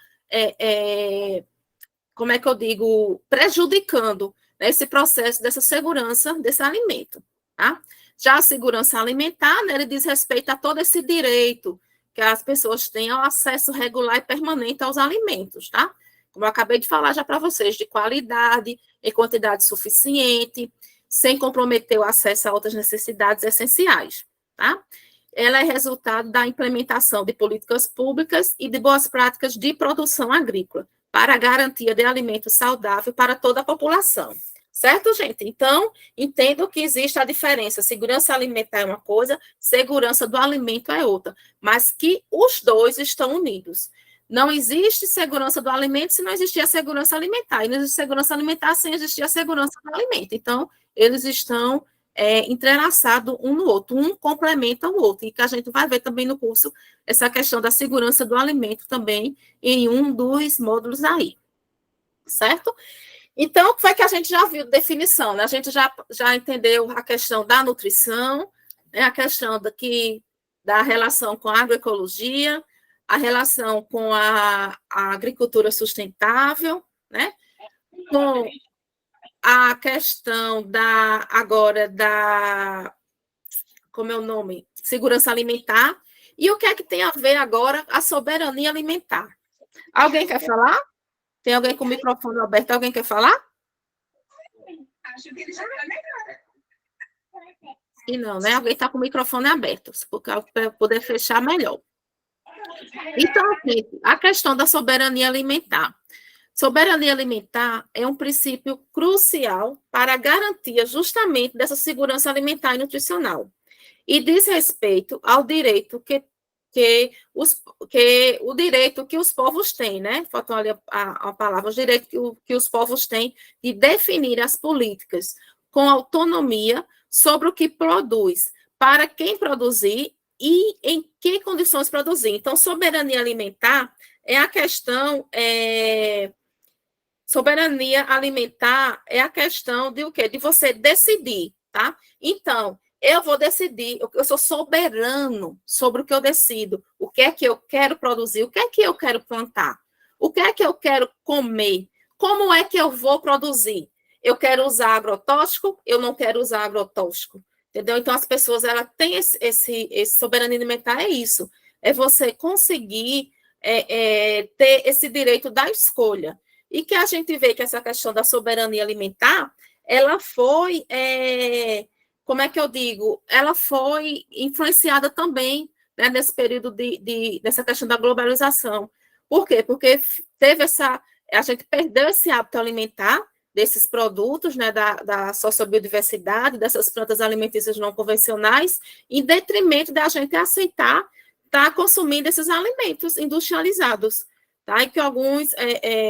como é que eu digo, prejudicando, né, esse processo dessa segurança desse alimento, tá? Já a segurança alimentar, né, ele diz respeito a todo esse direito que as pessoas têm ao acesso regular e permanente aos alimentos, tá? Como eu acabei de falar já para vocês, de qualidade, em quantidade suficiente, sem comprometer o acesso a outras necessidades essenciais, tá? Ela é resultado da implementação de políticas públicas e de boas práticas de produção agrícola, para a garantia de alimento saudável para toda a população. Certo, gente? Então, entendo que existe a diferença. Segurança alimentar é uma coisa, segurança do alimento é outra, mas que os dois estão unidos. Não existe segurança do alimento se não existir a segurança alimentar, e não existe segurança alimentar sem existir a segurança do alimento. Então, eles estão entrelaçados um no outro, um complementa o outro, e que a gente vai ver também no curso essa questão da segurança do alimento também em um dos módulos aí, certo? Então, o que foi que a gente já viu de definição, né? A gente já entendeu a questão da nutrição, né? A questão da relação com a agroecologia, a relação com a agricultura sustentável, né? Com a questão como é o nome? Segurança alimentar. E o que é que tem a ver agora a soberania alimentar? Alguém quer falar? Tem alguém com o microfone aberto? Alguém quer falar? Acho que ele já está melhor. E não, né? Alguém está com o microfone aberto, para poder fechar melhor. Então, a questão da soberania alimentar. Soberania alimentar é um princípio crucial para a garantia justamente dessa segurança alimentar e nutricional e diz respeito ao direito o direito que os povos têm, né? Faltou ali a palavra, os direitos que os povos têm de definir as políticas com autonomia sobre o que produz, para quem produzir e em que condições produzir. Então, soberania alimentar é a questão soberania alimentar é a questão de o quê? De você decidir, tá? Então, eu vou decidir, eu sou soberano sobre o que eu decido, o que é que eu quero produzir, o que é que eu quero plantar, o que é que eu quero comer, como é que eu vou produzir. Eu quero usar agrotóxico, eu não quero usar agrotóxico, entendeu? Então, as pessoas, elas têm esse soberania alimentar, é isso, é você conseguir ter esse direito da escolha. E que a gente vê que essa questão da soberania alimentar, ela foi, como é que eu digo? Ela foi influenciada também, né, nesse período dessa questão da globalização. Por quê? Porque teve a gente perdeu esse hábito alimentar desses produtos, né, da sociobiodiversidade, dessas plantas alimentícias não convencionais, em detrimento da gente aceitar estar consumindo esses alimentos industrializados, tá? E que alguns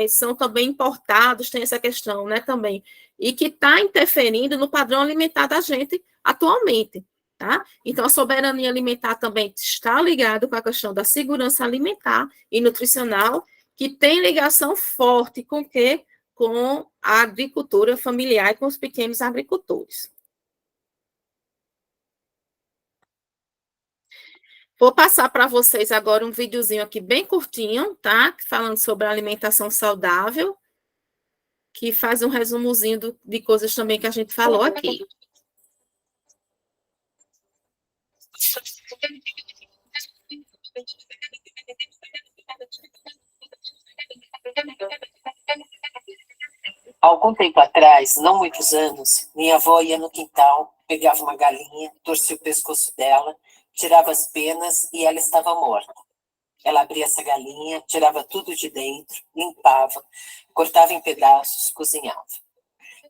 são também importados, tem essa questão, né, também, e que está interferindo no padrão alimentar da gente atualmente, tá? Então, a soberania alimentar também está ligado com a questão da segurança alimentar e nutricional, que tem ligação forte com o quê? Com a agricultura familiar e com os pequenos agricultores. Vou passar para vocês agora um videozinho aqui bem curtinho, tá? Falando sobre a alimentação saudável, que faz um resumozinho de coisas também que a gente falou aqui. Algum tempo atrás, não muitos anos, minha avó ia no quintal, pegava uma galinha, torcia o pescoço dela, tirava as penas e ela estava morta. Ela abria essa galinha, tirava tudo de dentro, limpava, cortava em pedaços, cozinhava.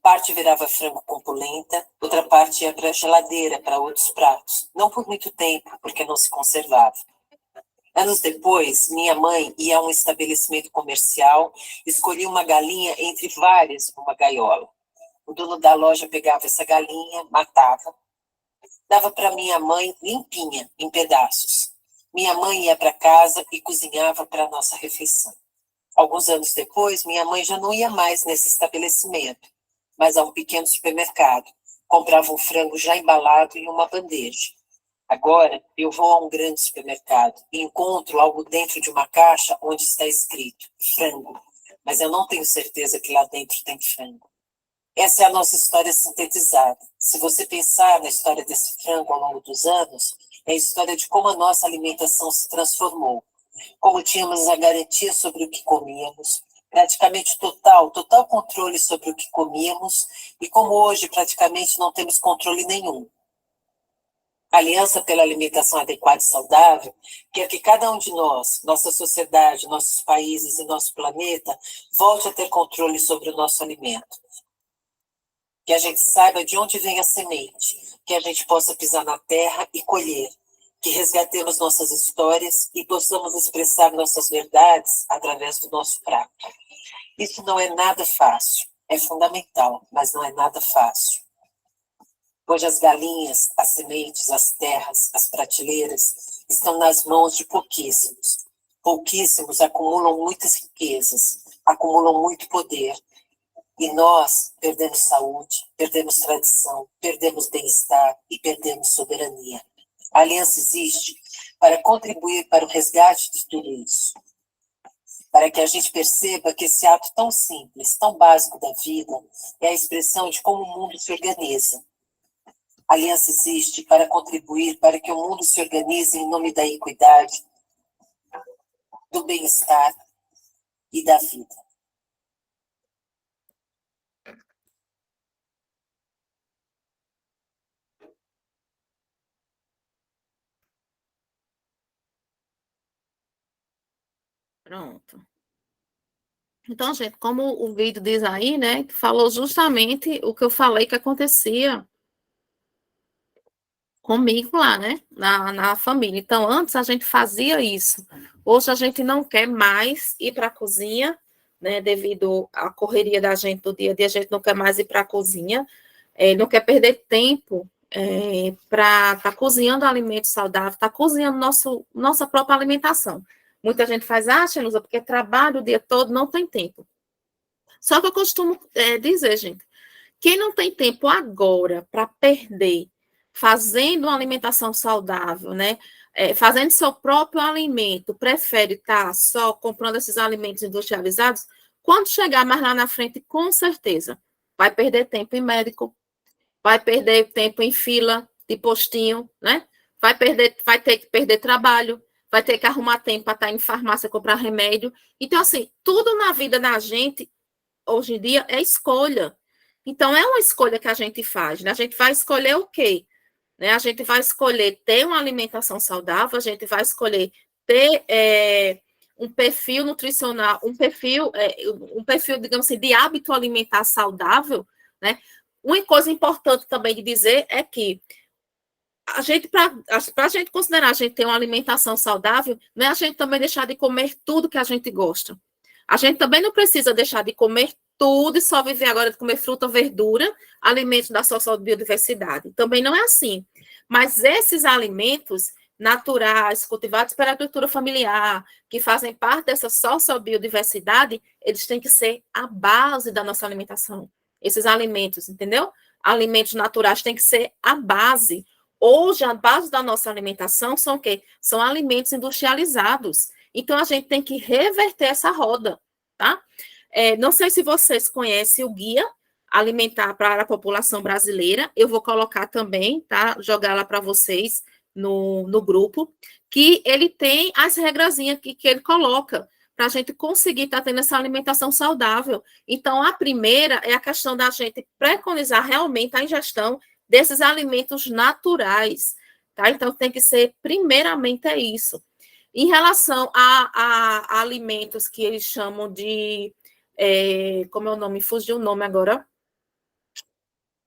Parte virava frango com polenta, outra parte ia para a geladeira, para outros pratos. Não por muito tempo, porque não se conservava. Anos depois, minha mãe ia a um estabelecimento comercial, escolhia uma galinha entre várias numa gaiola. O dono da loja pegava essa galinha, matava, dava para minha mãe limpinha, em pedaços. Minha mãe ia para casa e cozinhava para a nossa refeição. Alguns anos depois, minha mãe já não ia mais nesse estabelecimento, mas a um pequeno supermercado. Comprava um frango já embalado em uma bandeja. Agora, eu vou a um grande supermercado e encontro algo dentro de uma caixa onde está escrito frango, mas eu não tenho certeza que lá dentro tem frango. Essa é a nossa história sintetizada. Se você pensar na história desse frango ao longo dos anos, é a história de como a nossa alimentação se transformou, como tínhamos a garantia sobre o que comíamos, praticamente total controle sobre o que comíamos, e como hoje praticamente não temos controle nenhum. A Aliança pela Alimentação Adequada e Saudável quer que cada um de nós, nossa sociedade, nossos países e nosso planeta, volte a ter controle sobre o nosso alimento. Que a gente saiba de onde vem a semente, que a gente possa pisar na terra e colher, que resgatemos nossas histórias e possamos expressar nossas verdades através do nosso prato. Isso não é nada fácil, é fundamental, mas não é nada fácil. Hoje as galinhas, as sementes, as terras, as prateleiras estão nas mãos de pouquíssimos. Pouquíssimos acumulam muitas riquezas, acumulam muito poder. E nós perdemos saúde, perdemos tradição, perdemos bem-estar e perdemos soberania. A Aliança existe para contribuir para o resgate de tudo isso. Para que a gente perceba que esse ato tão simples, tão básico da vida, é a expressão de como o mundo se organiza. A Aliança existe para contribuir para que o mundo se organize em nome da equidade, do bem-estar e da vida. Pronto. Então, gente, como o vídeo diz aí, né, falou justamente o que eu falei que acontecia comigo lá, né, na família. Então, antes a gente fazia isso. Hoje a gente não quer mais ir para a cozinha, né, devido à correria da gente do dia a dia, a gente não quer mais ir para a cozinha, não quer perder tempo para estar cozinhando alimentos saudáveis, estar cozinhando nossa própria alimentação. Muita gente faz, Xenusa, porque trabalha o dia todo, não tem tempo. Só que eu costumo dizer, gente, quem não tem tempo agora para perder fazendo uma alimentação saudável, né? Fazendo seu próprio alimento, prefere estar só comprando esses alimentos industrializados, quando chegar mais lá na frente, com certeza, vai perder tempo em médico, vai perder tempo em fila de postinho, né? Vai ter que perder trabalho, vai ter que arrumar tempo para estar em farmácia comprar remédio. Então, assim, tudo na vida da gente, hoje em dia, é escolha. Então, é uma escolha que a gente faz, né? A gente vai escolher o quê? Né? A gente vai escolher ter uma alimentação saudável, a gente vai escolher ter um perfil nutricional, um perfil, digamos assim, de hábito alimentar saudável, né? Uma coisa importante também de dizer é que a gente, para a gente considerar a gente ter uma alimentação saudável, não é a gente também deixar de comer tudo que a gente gosta. A gente também não precisa deixar de comer tudo e só viver agora de comer fruta, verdura, alimentos da biodiversidade. Também não é assim. Mas esses alimentos naturais, cultivados pela agricultura familiar, que fazem parte dessa biodiversidade, eles têm que ser a base da nossa alimentação. Esses alimentos, entendeu? Alimentos naturais têm que ser a base. Hoje, a base da nossa alimentação são o quê? São alimentos industrializados. Então, a gente tem que reverter essa roda, tá? Não sei se vocês conhecem o Guia Alimentar para a População Brasileira. Eu vou colocar também, tá? Jogar lá para vocês no grupo, que ele tem as regrazinhas que ele coloca para a gente conseguir estar tendo essa alimentação saudável. Então, a primeira é a questão da gente preconizar realmente a ingestão desses alimentos naturais, tá? Então, tem que ser, primeiramente, é isso. Em relação a alimentos que eles chamam de, como é o nome? Fugiu o nome agora.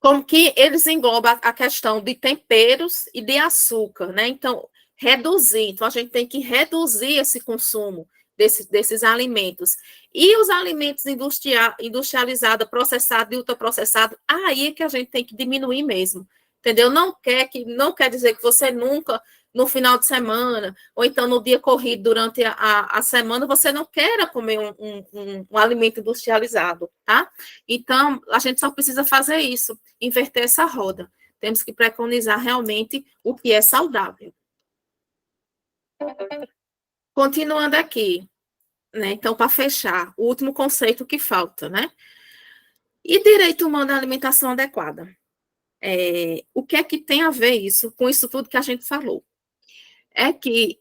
Como que eles englobam a questão de temperos e de açúcar, né? Então, reduzir. Então, a gente tem que reduzir esse consumo desses alimentos. E os alimentos industrializados, processados e ultraprocessados, aí é que a gente tem que diminuir mesmo, entendeu? Não quer dizer que você nunca, no final de semana, ou então no dia corrido durante a semana, você não queira comer um alimento industrializado, tá? Então, a gente só precisa fazer isso, inverter essa roda. Temos que preconizar realmente o que é saudável. Continuando aqui, né? Então, para fechar, o último conceito que falta, né? E direito humano à alimentação adequada? O que é que tem a ver isso com isso tudo que a gente falou? É que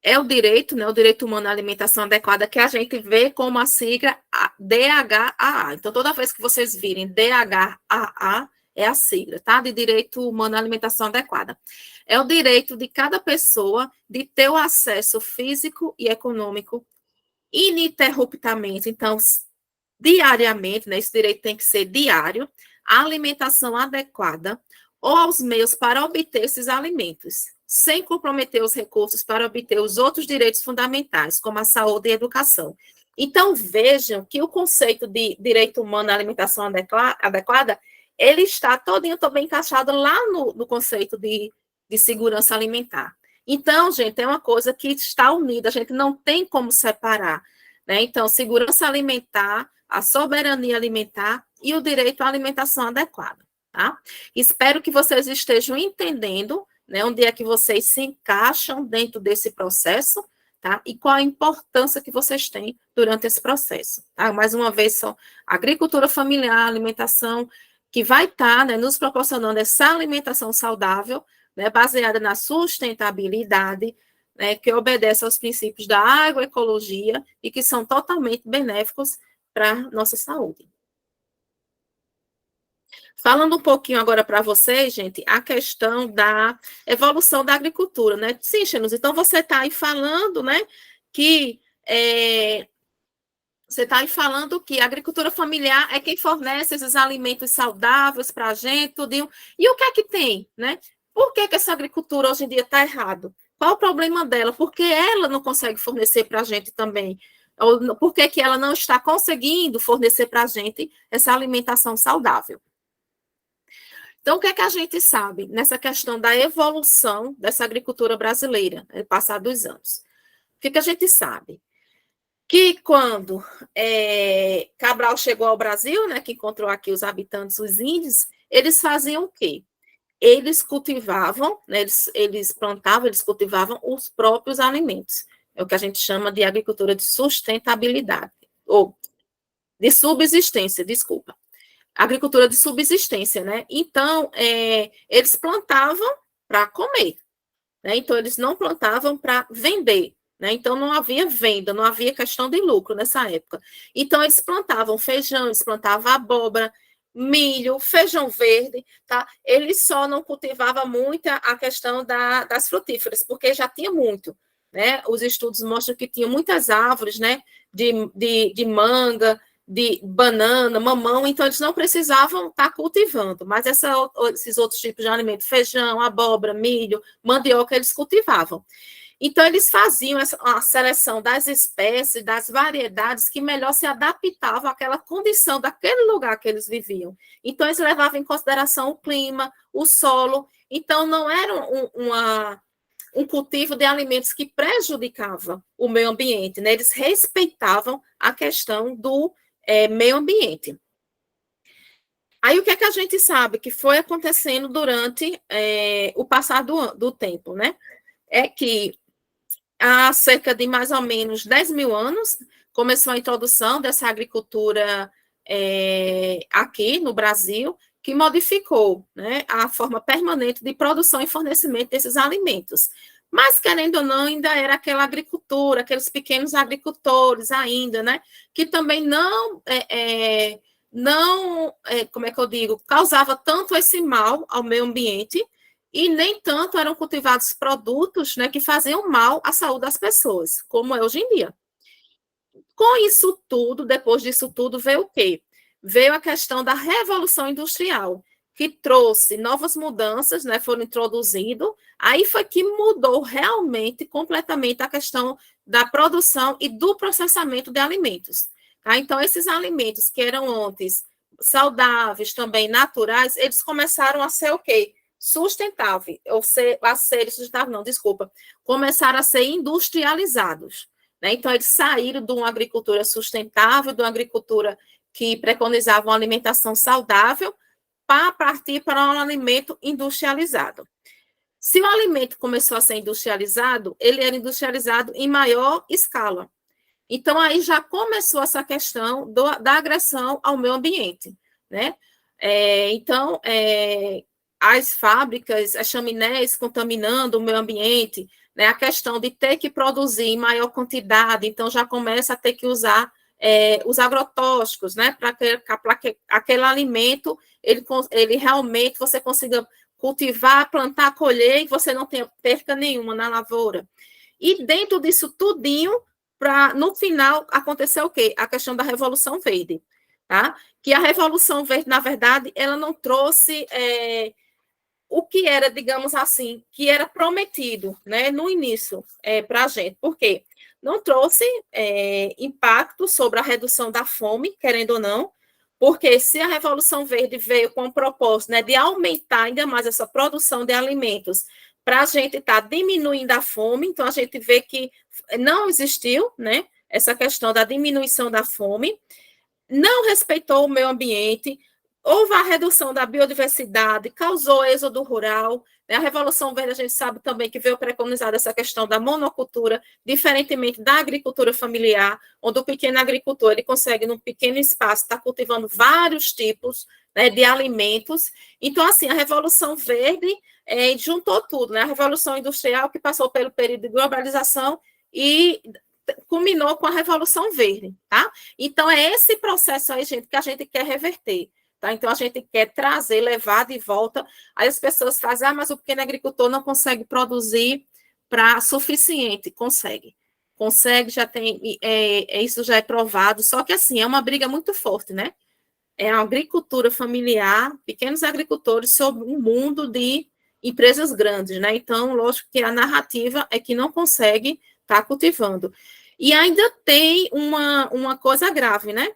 é o direito, né? O direito humano à alimentação adequada, que a gente vê como a sigla DHAA. Então, toda vez que vocês virem DHAA, é a sigla, tá? De direito humano à alimentação adequada. É o direito de cada pessoa de ter o acesso físico e econômico ininterruptamente, então, diariamente, né, esse direito tem que ser diário, a alimentação adequada ou aos meios para obter esses alimentos, sem comprometer os recursos para obter os outros direitos fundamentais, como a saúde e a educação. Então, vejam que o conceito de direito humano à alimentação adequada, ele está todinho também encaixado lá no conceito de segurança alimentar. Então, gente, é uma coisa que está unida, a gente não tem como separar, né? Então, segurança alimentar, a soberania alimentar e o direito à alimentação adequada, tá? Espero que vocês estejam entendendo, né, onde é que vocês se encaixam dentro desse processo, tá? E qual a importância que vocês têm durante esse processo, tá? Mais uma vez, só agricultura familiar, alimentação, que vai estar, né, nos proporcionando essa alimentação saudável, né, baseada na sustentabilidade, né, que obedece aos princípios da agroecologia e que são totalmente benéficos para a nossa saúde. Falando um pouquinho agora para vocês, gente, a questão da evolução da agricultura, né? Sim, Xenos, então você está aí falando, né, que Você está aí falando que a agricultura familiar é quem fornece esses alimentos saudáveis para a gente, tudinho. E o que é que tem, né? Por que essa agricultura hoje em dia está errado? Qual o problema dela? Porque ela não consegue fornecer para a gente também. Ou por que ela não está conseguindo fornecer para a gente essa alimentação saudável? Então, o que é que a gente sabe nessa questão da evolução dessa agricultura brasileira, no passar dos anos? O que a gente sabe? Que quando Cabral chegou ao Brasil, né, que encontrou aqui os habitantes, os índios, eles faziam o quê? Eles cultivavam, né, eles plantavam, eles cultivavam os próprios alimentos. É o que a gente chama de agricultura de sustentabilidade, ou de subsistência, desculpa. Agricultura de subsistência, né? Então, eles plantavam para comer, né? Então, eles não plantavam para vender, né? Então, não havia venda, não havia questão de lucro nessa época. Então, eles plantavam feijão, eles plantavam abóbora, milho, feijão verde, tá? Eles só não cultivavam muito a questão das frutíferas, porque já tinha muito, né? Os estudos mostram que tinha muitas árvores, né? De manga, de banana, mamão, então eles não precisavam estar cultivando, mas esses outros tipos de alimento, feijão, abóbora, milho, mandioca, eles cultivavam. Então, eles faziam a seleção das espécies, das variedades que melhor se adaptavam àquela condição daquele lugar que eles viviam. Então, eles levavam em consideração o clima, o solo. Então, não era um cultivo de alimentos que prejudicava o meio ambiente, né? Eles respeitavam a questão do meio ambiente. Aí, o que é que a gente sabe que foi acontecendo durante o passar do tempo, né? É que há cerca de mais ou menos 10 mil anos, começou a introdução dessa agricultura aqui no Brasil, que modificou, né, a forma permanente de produção e fornecimento desses alimentos. Mas, querendo ou não, ainda era aquela agricultura, aqueles pequenos agricultores ainda, né, que também não, como é que eu digo, causava tanto esse mal ao meio ambiente, e nem tanto eram cultivados produtos, né, que faziam mal à saúde das pessoas, como é hoje em dia. Com isso tudo, depois disso tudo, veio o quê? Veio a questão da Revolução Industrial, que trouxe novas mudanças, né, foram introduzidas, aí foi que mudou realmente, completamente, a questão da produção e do processamento de alimentos. Tá? Então, esses alimentos que eram antes saudáveis, também naturais, eles começaram a ser o quê? Sustentável, começaram a ser industrializados, né? Então, eles saíram de uma agricultura sustentável, de uma agricultura que preconizava uma alimentação saudável, para partir para um alimento industrializado. Se o alimento começou a ser industrializado, ele era industrializado em maior escala. Então, aí já começou essa questão da agressão ao meio ambiente, né? As fábricas, as chaminés contaminando o meio ambiente, né? A questão de ter que produzir em maior quantidade, então já começa a ter que usar os agrotóxicos, né? Para que aquele alimento, ele realmente você consiga cultivar, plantar, colher, e você não tenha perca nenhuma na lavoura. E dentro disso tudinho, no final, aconteceu o quê? A questão da Revolução Verde, tá? Que a Revolução Verde, na verdade, ela não trouxe o que era, digamos assim, que era prometido, né, no início para a gente. Por quê? Não trouxe impacto sobre a redução da fome, querendo ou não, porque se a Revolução Verde veio com o propósito, né, de aumentar ainda mais essa produção de alimentos para a gente estar diminuindo a fome, então a gente vê que não existiu, né, essa questão da diminuição da fome, não respeitou o meio ambiente, houve a redução da biodiversidade, causou êxodo rural, né? A Revolução Verde, a gente sabe também que veio preconizar essa questão da monocultura, diferentemente da agricultura familiar, onde o pequeno agricultor ele consegue, num pequeno espaço, estar cultivando vários tipos, né, de alimentos. Então, assim, a Revolução Verde juntou tudo, né? A Revolução Industrial, que passou pelo período de globalização e culminou com a Revolução Verde, tá? Então, é esse processo aí, gente, que a gente quer reverter. Tá? Então, a gente quer trazer, levar de volta. Aí as pessoas fazem, mas o pequeno agricultor não consegue produzir para suficiente. Consegue. consegue, já tem, isso já é provado, só que, assim, é uma briga muito forte, né? É a agricultura familiar, pequenos agricultores sobre um mundo de empresas grandes, né? Então, lógico que a narrativa é que não consegue estar cultivando. E ainda tem uma coisa grave, né?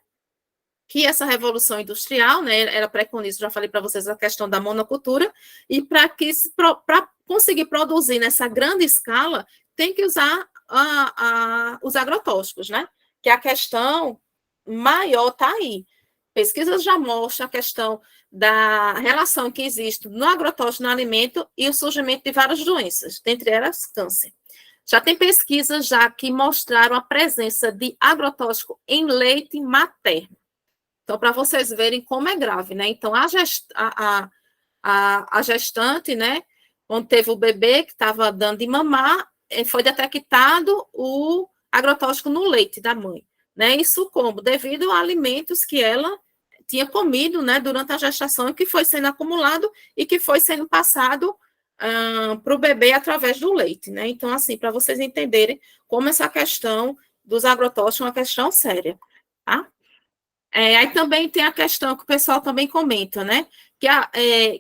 Que essa revolução industrial, né, ela preconiza, já falei para vocês, a questão da monocultura, e para conseguir produzir nessa grande escala, tem que usar os agrotóxicos, né? Que a questão maior está aí. Pesquisas já mostram a questão da relação que existe no agrotóxico no alimento e o surgimento de várias doenças, dentre elas câncer. Já tem pesquisas já que mostraram a presença de agrotóxico em leite materno. Então, para vocês verem como é grave, né? Então, a gestante, né, quando teve o bebê que estava dando de mamar, foi detectado o agrotóxico no leite da mãe, né? Isso como? Devido a alimentos que ela tinha comido, né, durante a gestação, que foi sendo acumulado e que foi sendo passado para o bebê através do leite, né? Então, assim, para vocês entenderem como essa questão dos agrotóxicos é uma questão séria, tá? Aí também tem a questão que o pessoal também comenta, né?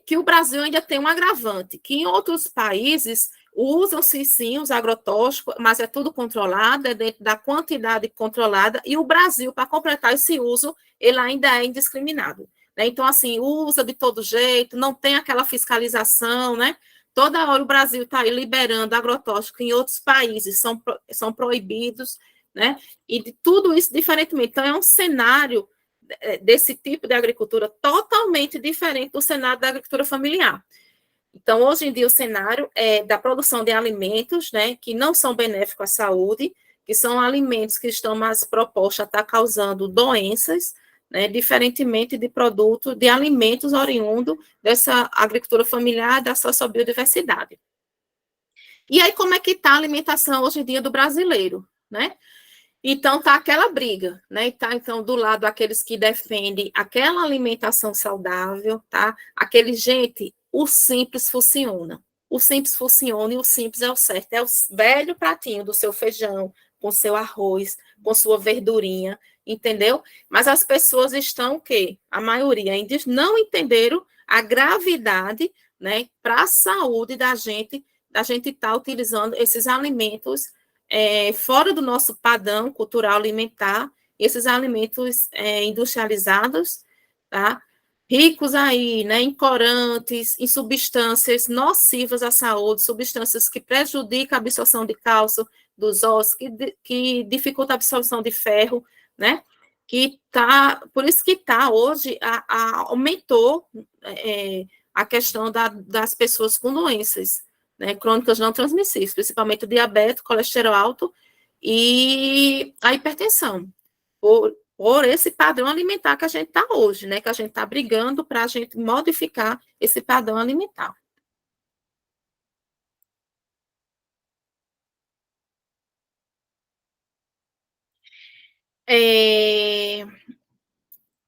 Que o Brasil ainda tem um agravante, que em outros países usam-se sim os agrotóxicos, mas é tudo controlado, é dentro da quantidade controlada, e o Brasil, para completar esse uso, ele ainda é indiscriminado, né? Então, assim, usa de todo jeito, não tem aquela fiscalização, né? Toda hora o Brasil está aí liberando agrotóxico em outros países, são proibidos, né? E de tudo isso diferentemente. Então, é um cenário desse tipo de agricultura totalmente diferente do cenário da agricultura familiar. Então, hoje em dia, o cenário é da produção de alimentos, né, que não são benéficos à saúde, que são alimentos que estão mais propostos a estar causando doenças, né, diferentemente de produtos, de alimentos oriundos dessa agricultura familiar, da sociobiodiversidade. E aí, como é que está a alimentação hoje em dia do brasileiro, né? Então, está aquela briga, né? Está, então, do lado aqueles que defendem aquela alimentação saudável, tá? Gente, o simples funciona. O simples funciona e o simples é o certo. É o velho pratinho do seu feijão, com seu arroz, com sua verdurinha, entendeu? Mas as pessoas estão o quê? A maioria ainda não entenderam a gravidade, né? Para a saúde da gente estar utilizando esses alimentos fora do nosso padrão cultural alimentar, esses alimentos industrializados, tá? Ricos aí, né, em corantes, em substâncias nocivas à saúde, substâncias que prejudicam a absorção de cálcio dos ossos, que dificulta a absorção de ferro, né? Por isso que hoje, aumentou a questão das pessoas com doenças, né, crônicas não transmissíveis, principalmente o diabetes, colesterol alto e a hipertensão, por esse padrão alimentar que a gente está hoje, né, que a gente está brigando para a gente modificar esse padrão alimentar.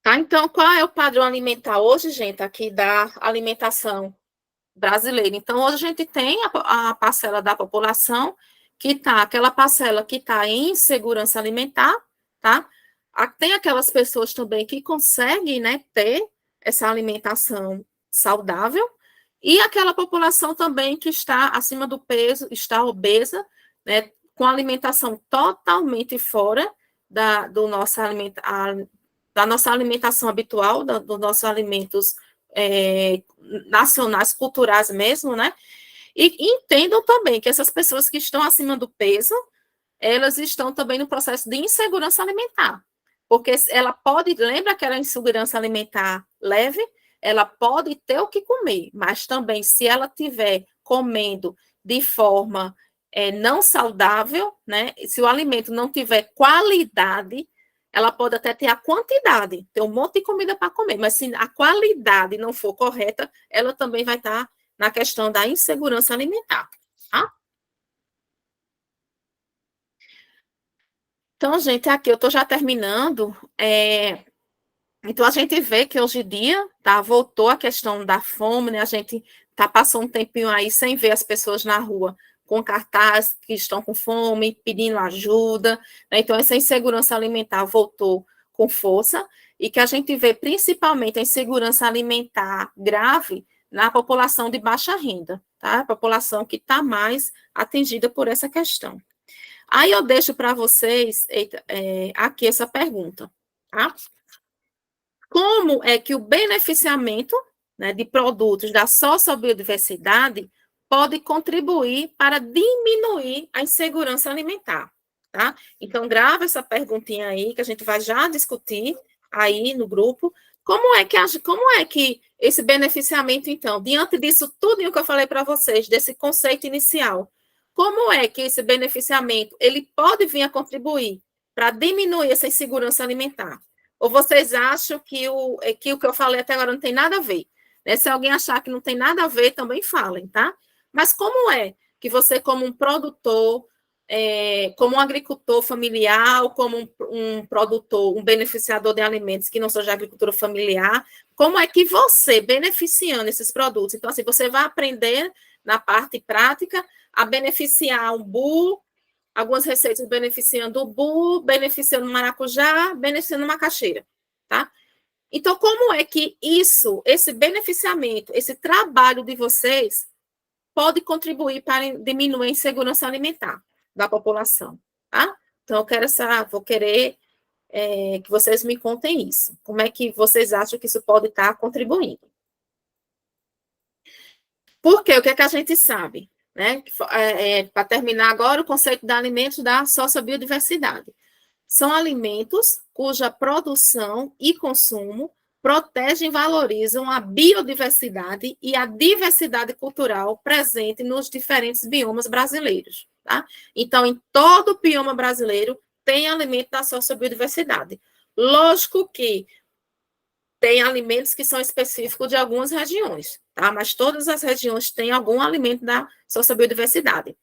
Tá, então, qual é o padrão alimentar hoje, gente, aqui da alimentação brasileira? Então, hoje a gente tem a parcela da população aquela parcela que está em insegurança alimentar, tá? Tem aquelas pessoas também que conseguem, né, ter essa alimentação saudável, e aquela população também que está acima do peso, está obesa, né, com alimentação totalmente fora do nosso da nossa alimentação habitual, dos nossos alimentos nacionais, culturais mesmo, né? E entendam também que essas pessoas que estão acima do peso, elas estão também no processo de insegurança alimentar. Porque ela pode, lembra aquela insegurança alimentar leve? Ela pode ter o que comer, mas também se ela estiver comendo de forma não saudável, né? Se o alimento não tiver qualidade, ela pode até ter a quantidade, ter um monte de comida para comer, mas se a qualidade não for correta, ela também vai estar na questão da insegurança alimentar, tá? Então, gente, aqui eu estou já terminando. Então, a gente vê que hoje em dia, tá, voltou a questão da fome, né? A gente passou um tempinho aí sem ver as pessoas na rua com cartaz que estão com fome, pedindo ajuda, né? Então, essa insegurança alimentar voltou com força, e que a gente vê principalmente a insegurança alimentar grave na população de baixa renda, tá? A população que está mais atingida por essa questão. Aí eu deixo para vocês aqui essa pergunta, tá? Como é que o beneficiamento, né, de produtos da sociobiodiversidade pode contribuir para diminuir a insegurança alimentar, tá? Então, grava essa perguntinha aí, que a gente vai já discutir aí no grupo. Como é que esse beneficiamento, então, diante disso tudo que eu falei para vocês, desse conceito inicial, como é que esse beneficiamento ele pode vir a contribuir para diminuir essa insegurança alimentar? Ou vocês acham que o que eu falei até agora não tem nada a ver? Né? Se alguém achar que não tem nada a ver, também falem, tá? Mas como é que você, como um produtor, como um agricultor familiar, ou como um produtor, um beneficiador de alimentos que não seja agricultura familiar, como é que você, beneficiando esses produtos, então, assim, você vai aprender na parte prática a beneficiar um bu, algumas receitas beneficiando o bu, beneficiando o maracujá, beneficiando a macaxeira, tá? Então, como é que esse beneficiamento, esse trabalho de vocês pode contribuir para diminuir a insegurança alimentar da população, tá? Então, vou querer que vocês me contem isso. Como é que vocês acham que isso pode estar contribuindo? Porque o que é que a gente sabe? Né? Para terminar agora, o conceito de alimentos da sociobiodiversidade. São alimentos cuja produção e consumo protegem e valorizam a biodiversidade e a diversidade cultural presente nos diferentes biomas brasileiros. Tá? Então, em todo o bioma brasileiro, tem alimento da sociobiodiversidade. Lógico que tem alimentos que são específicos de algumas regiões, tá? Mas todas as regiões têm algum alimento da sociobiodiversidade.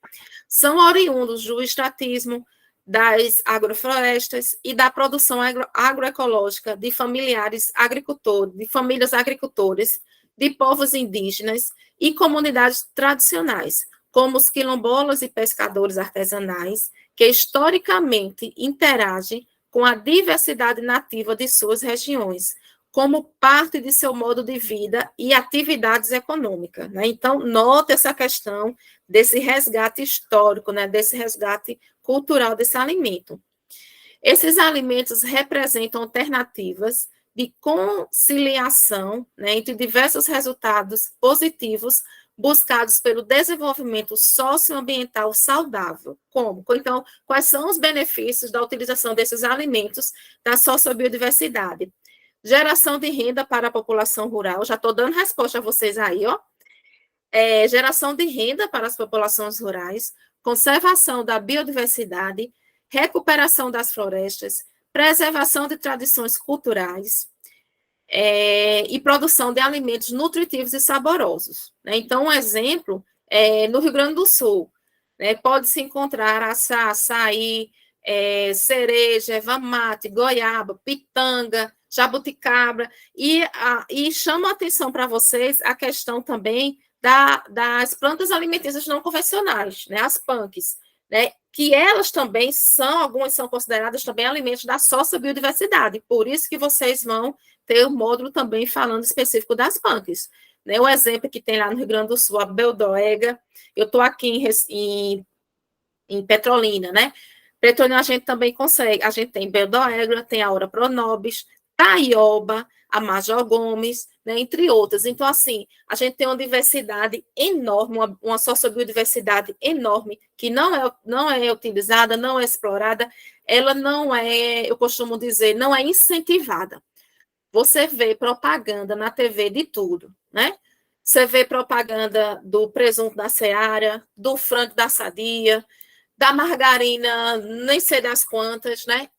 São oriundos do extratismo, das agroflorestas e da produção agroecológica de familiares agricultores, de famílias agricultoras, de povos indígenas e comunidades tradicionais, como os quilombolas e pescadores artesanais, que historicamente interagem com a diversidade nativa de suas regiões, como parte de seu modo de vida e atividades econômicas. Né? Então, note essa questão desse resgate histórico, né? Desse resgate cultural desse alimento. Esses alimentos representam alternativas de conciliação, né, entre diversos resultados positivos buscados pelo desenvolvimento socioambiental saudável. Como? Então, quais são os benefícios da utilização desses alimentos da sociobiodiversidade? Geração de renda para a população rural, já estou dando resposta a vocês aí, ó. Geração de renda para as populações rurais, conservação da biodiversidade, recuperação das florestas, preservação de tradições culturais e produção de alimentos nutritivos e saborosos. Né? Então, um exemplo, no Rio Grande do Sul, né, pode-se encontrar açaí, cereja, erva mate, goiaba, pitanga, jabuticaba, e chamo a atenção para vocês a questão também das plantas alimentícias não convencionais, né, as PANCs, né, que elas também algumas são consideradas também alimentos da sociobiodiversidade, por isso que vocês vão ter um módulo também falando específico das PANCs. Né, o exemplo que tem lá no Rio Grande do Sul, a beldoega, eu estou aqui em Petrolina, né, Petrolina a gente também consegue, a gente tem beldoega, tem a Aura pronobis, taioba, a Major Gomes, né, entre outras. Então, assim, a gente tem uma diversidade enorme, uma sociobiodiversidade enorme, que não é utilizada, não é explorada, ela não é, eu costumo dizer, não é incentivada. Você vê propaganda na TV de tudo, né? Você vê propaganda do presunto da Seara, do frango da Sadia, da margarina, nem sei das quantas, né?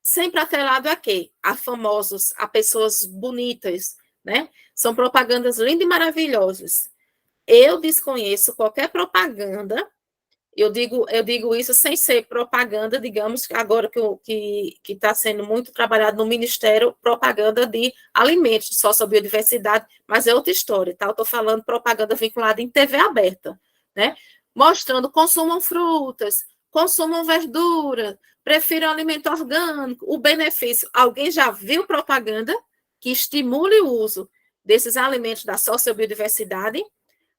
Sempre atrelado a quê? A famosos, a pessoas bonitas, né? São propagandas lindas e maravilhosas. Eu desconheço qualquer propaganda, eu digo isso sem ser propaganda, digamos, agora que está sendo muito trabalhado no Ministério, propaganda de alimentos, só sobre biodiversidade, mas é outra história, tá? Eu estou falando propaganda vinculada em TV aberta, né? mostrando consumam frutas, consumam verdura, prefiram alimento orgânico, o benefício. Alguém já viu propaganda que estimule o uso desses alimentos da sociobiodiversidade?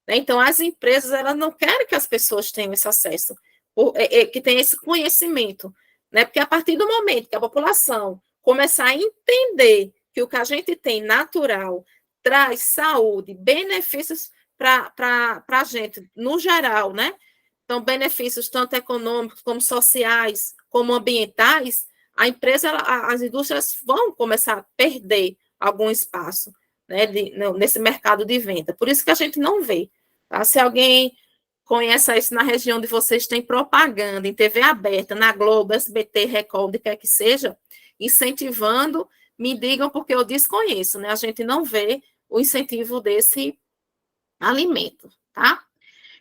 Então, as empresas elas não querem que as pessoas tenham esse acesso, que tenham esse conhecimento, né? Porque a partir do momento que a população começar a entender que o que a gente tem natural traz saúde, benefícios para a gente, no geral, né? Então, benefícios tanto econômicos, como sociais, como ambientais, a empresa, as indústrias vão começar a perder algum espaço, né, nesse mercado de venda. Por isso que a gente não vê. Tá? Se alguém conhece isso na região de vocês, tem propaganda em TV aberta, na Globo, SBT, Record, onde quer que seja, incentivando, me digam porque eu desconheço, né? A gente não vê o incentivo desse alimento, tá?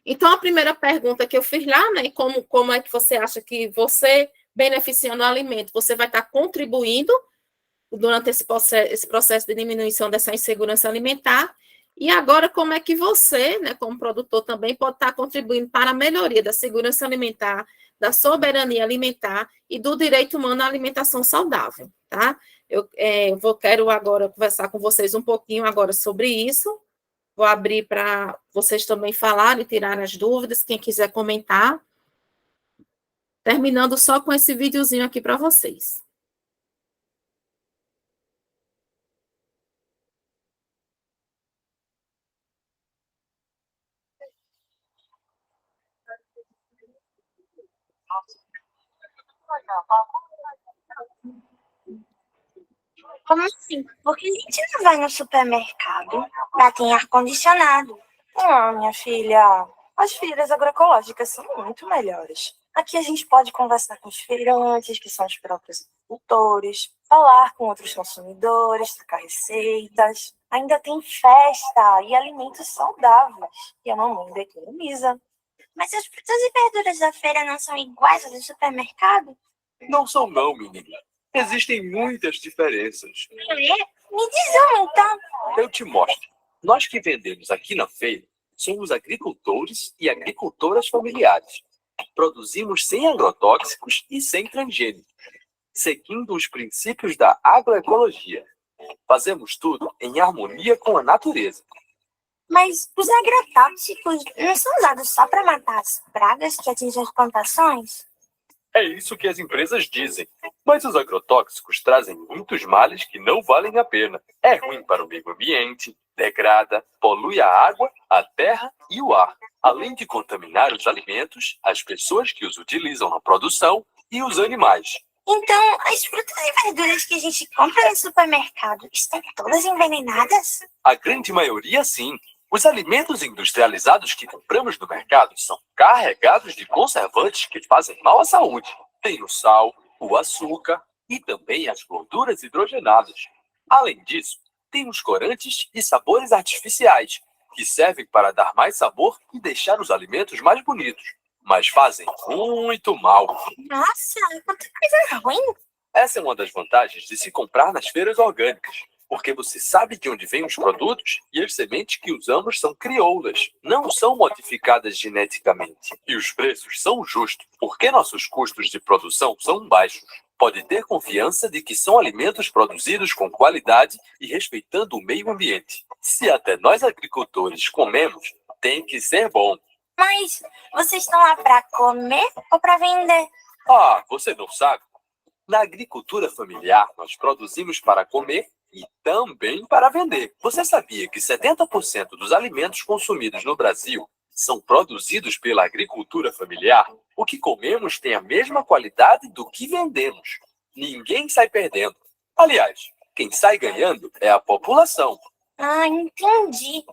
Então, a primeira pergunta que eu fiz lá, né, como é que você acha que você, beneficiando o alimento, você vai estar contribuindo durante esse processo de diminuição dessa insegurança alimentar, e agora como é que você, né, como produtor também, pode estar contribuindo para a melhoria da segurança alimentar, da soberania alimentar e do direito humano à alimentação saudável, tá? Quero agora conversar com vocês um pouquinho agora sobre isso. Vou abrir para vocês também falarem, tirar as dúvidas, quem quiser comentar. Terminando só com esse videozinho aqui para vocês. Como assim? Porque a gente não vai no supermercado, lá tem ar-condicionado. Ah, minha filha, as feiras agroecológicas são muito melhores. Aqui a gente pode conversar com os feirantes, que são os próprios agricultores, falar com outros consumidores, trocar receitas. Ainda tem festa e alimentos saudáveis. E a mamãe ainda economiza. Mas as frutas e verduras da feira não são iguais às do supermercado? Não são não, menina. Existem muitas diferenças. É? Me diz uma, então. Eu te mostro. Nós que vendemos aqui na feira somos agricultores e agricultoras familiares. Produzimos sem agrotóxicos e sem transgênicos, seguindo os princípios da agroecologia. Fazemos tudo em harmonia com a natureza. Mas os agrotóxicos não são usados só para matar as pragas que atingem as plantações? É isso que as empresas dizem. Mas os agrotóxicos trazem muitos males que não valem a pena. É ruim para o meio ambiente, degrada, polui a água, a terra e o ar, além de contaminar os alimentos, as pessoas que os utilizam na produção e os animais. Então, as frutas e verduras que a gente compra no supermercado estão todas envenenadas? A grande maioria, sim. Os alimentos industrializados que compramos no mercado são carregados de conservantes que fazem mal à saúde. Tem o sal, o açúcar e também as gorduras hidrogenadas. Além disso, tem os corantes e sabores artificiais, que servem para dar mais sabor e deixar os alimentos mais bonitos, mas fazem muito mal. Nossa, quanta coisa ruim! Essa é uma das vantagens de se comprar nas feiras orgânicas, porque você sabe de onde vêm os produtos e as sementes que usamos são crioulas, não são modificadas geneticamente. E os preços são justos, porque nossos custos de produção são baixos. Pode ter confiança de que são alimentos produzidos com qualidade e respeitando o meio ambiente. Se até nós agricultores comemos, tem que ser bom. Mas vocês estão lá para comer ou para vender? Ah, você não sabe? Na agricultura familiar, nós produzimos para comer e também para vender. Você sabia que 70% dos alimentos consumidos no Brasil são produzidos pela agricultura familiar? O que comemos tem a mesma qualidade do que vendemos. Ninguém sai perdendo. Aliás, quem sai ganhando é a população. Ah, entendi.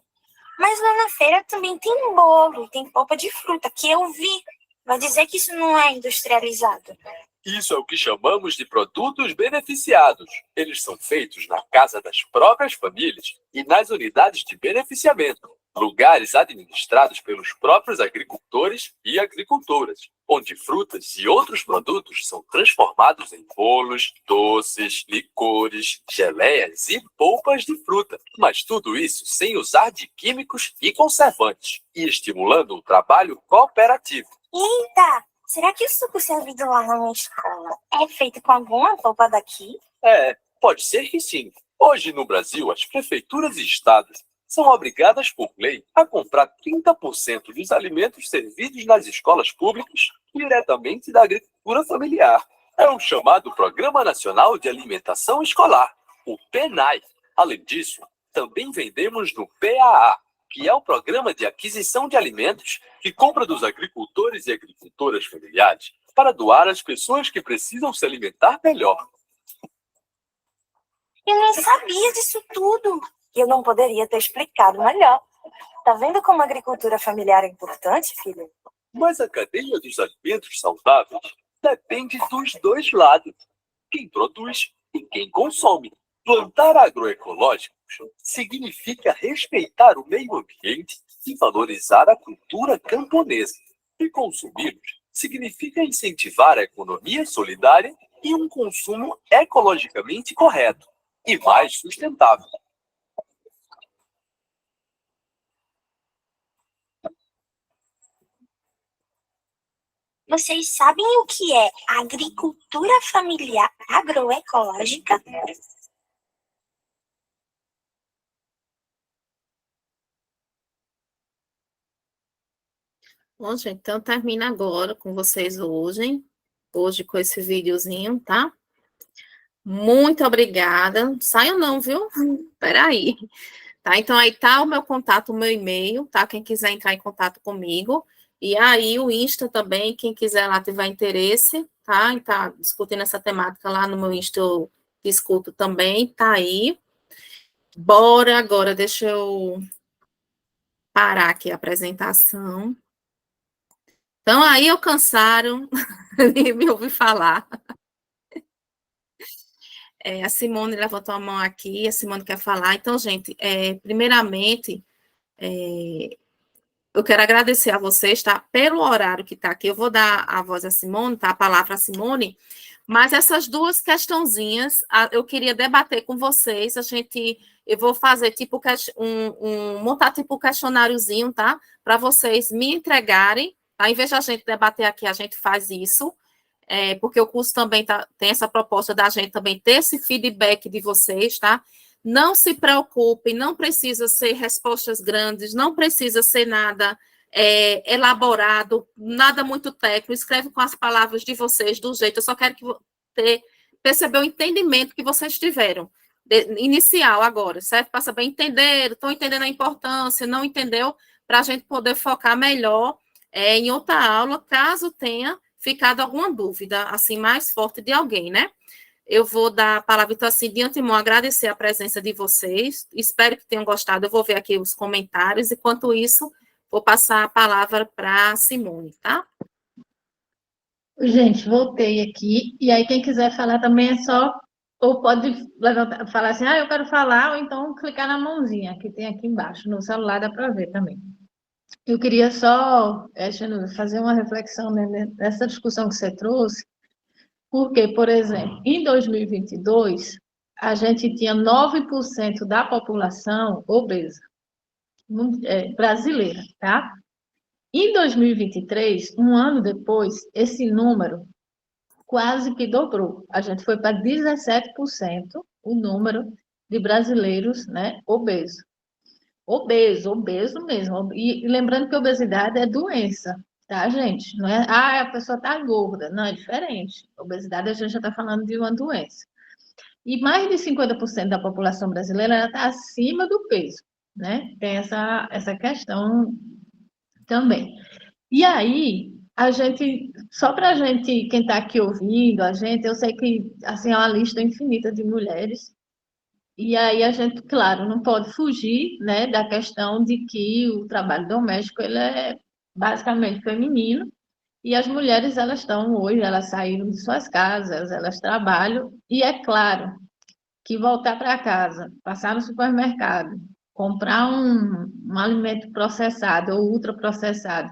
Mas lá na feira também tem bolo e tem polpa de fruta, que eu vi. Vai dizer que isso não é industrializado? Isso é o que chamamos de produtos beneficiados. Eles são feitos na casa das próprias famílias e nas unidades de beneficiamento. lugares administrados pelos próprios agricultores e agricultoras, onde frutas e outros produtos são transformados em bolos, doces, licores, geleias e polpas de fruta. Mas tudo isso sem usar de químicos e conservantes, e estimulando o trabalho cooperativo. Eita! Será que o suco servido lá na minha escola é feito com alguma polpa daqui? Pode ser que sim. Hoje no Brasil, as prefeituras e estados são obrigadas por lei a comprar 30% dos alimentos servidos nas escolas públicas diretamente da agricultura familiar. É o chamado Programa Nacional de Alimentação Escolar, o PNAE. Além disso, também vendemos no PAA, que é o Programa de Aquisição de Alimentos que compra dos agricultores e agricultoras familiares para doar às pessoas que precisam se alimentar melhor. Eu não sabia disso tudo. Eu não poderia ter explicado melhor. Tá vendo como a agricultura familiar é importante, filha? Mas a cadeia dos alimentos saudáveis depende dos dois lados, quem produz e quem consome. Plantar agroecológicos significa respeitar o meio ambiente e valorizar a cultura camponesa. E consumir significa incentivar a economia solidária e um consumo ecologicamente correto e mais sustentável. Vocês sabem o que é agricultura familiar agroecológica? Bom, gente, então termina agora com vocês hoje com esse videozinho, tá? Muito obrigada. Saiam não, viu? Peraí. Tá, então aí tá o meu contato, o meu e-mail, tá? Quem quiser entrar em contato comigo. E aí o Insta também, quem quiser lá tiver interesse, tá? E tá discutindo essa temática lá no meu Insta, eu discuto também, tá aí. Bora agora, deixa eu parar aqui a apresentação. Então, aí eu cansaram de me ouvir falar. A Simone levantou a mão aqui, a Simone quer falar. Então, gente, primeiramente, eu quero agradecer a vocês, tá? Pelo horário que está aqui, eu vou dar a voz à Simone, tá? A palavra à Simone, mas essas duas questãozinhas, eu queria debater com vocês, eu vou fazer tipo montar tipo um questionáriozinho, tá? Para vocês me entregarem, tá? Em vez de a gente debater aqui, a gente faz isso, porque o curso também tem essa proposta da gente também ter esse feedback de vocês, tá? Não se preocupe, não precisa ser respostas grandes, não precisa ser nada elaborado, nada muito técnico, escreve com as palavras de vocês, do jeito, eu só quero perceber o entendimento que vocês tiveram, inicial agora, certo? Para saber entender, estão entendendo a importância, não entendeu, para a gente poder focar melhor em outra aula, caso tenha ficado alguma dúvida, assim, mais forte de alguém, né? Eu vou dar a palavra, então, assim, de antemão, agradecer a presença de vocês, espero que tenham gostado, eu vou ver aqui os comentários, enquanto isso, vou passar a palavra para a Simone, tá? Gente, voltei aqui, e aí quem quiser falar também é só, ou pode levantar, falar assim, eu quero falar, ou então clicar na mãozinha, que tem aqui embaixo, no celular dá para ver também. Eu queria só, Xanu, fazer uma reflexão nessa discussão que você trouxe, porque, por exemplo, em 2022, a gente tinha 9% da população obesa brasileira, tá? Em 2023, um ano depois, esse número quase que dobrou. A gente foi para 17% o número de brasileiros, né, obesos. Obeso mesmo. E lembrando que a obesidade é doença, tá, gente? Não é, a pessoa está gorda. Não, é diferente. Obesidade, a gente já está falando de uma doença. E mais de 50% da população brasileira está acima do peso, né? Tem essa questão também. E aí, só para a gente, quem está aqui ouvindo, eu sei que, assim, é uma lista infinita de mulheres. E aí a gente, claro, não pode fugir, né, da questão de que o trabalho doméstico ele é basicamente feminino e as mulheres elas saíram de suas casas, elas trabalham e é claro que voltar para casa, passar no supermercado comprar um alimento processado ou ultraprocessado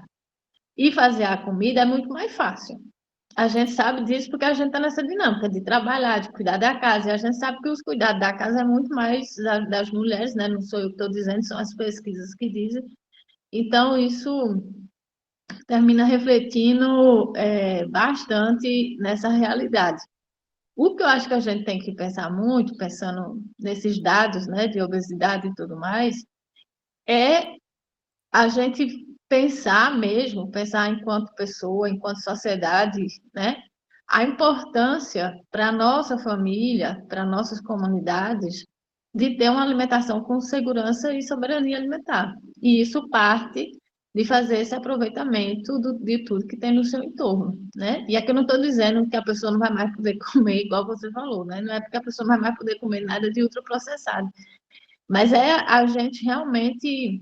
e fazer a comida é muito mais fácil. A gente sabe disso porque a gente está nessa dinâmica de trabalhar, de cuidar da casa. E a gente sabe que os cuidados da casa é muito mais das mulheres, né? Não sou eu que estou dizendo, são as pesquisas que dizem. Então, isso termina refletindo bastante nessa realidade. O que eu acho que a gente tem que pensar muito, pensando nesses dados, né, de obesidade e tudo mais, é a gente pensar mesmo, pensar enquanto pessoa, enquanto sociedade, né, a importância para a nossa família, para nossas comunidades, de ter uma alimentação com segurança e soberania alimentar. E isso parte de fazer esse aproveitamento de tudo que tem no seu entorno, né? E aqui eu não estou dizendo que a pessoa não vai mais poder comer, igual você falou, né? Não é porque a pessoa não vai mais poder comer nada de ultraprocessado, mas é a gente realmente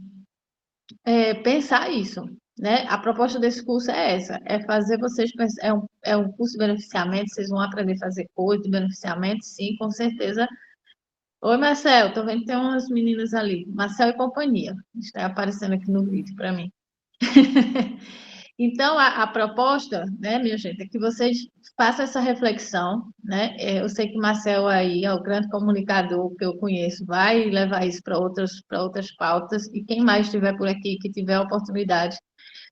pensar isso, né? A proposta desse curso é essa, é fazer vocês pensar, é um curso de beneficiamento, vocês vão aprender a fazer coisa de beneficiamento, sim, com certeza. Oi, Marcel, tô vendo que tem umas meninas ali, Marcel e companhia, está aparecendo aqui no vídeo para mim. Então, a proposta, né, minha gente, é que vocês façam essa reflexão, né? Eu sei que o Marcel aí é o grande comunicador que eu conheço, vai levar isso para outras pautas, e quem mais estiver por aqui, que tiver a oportunidade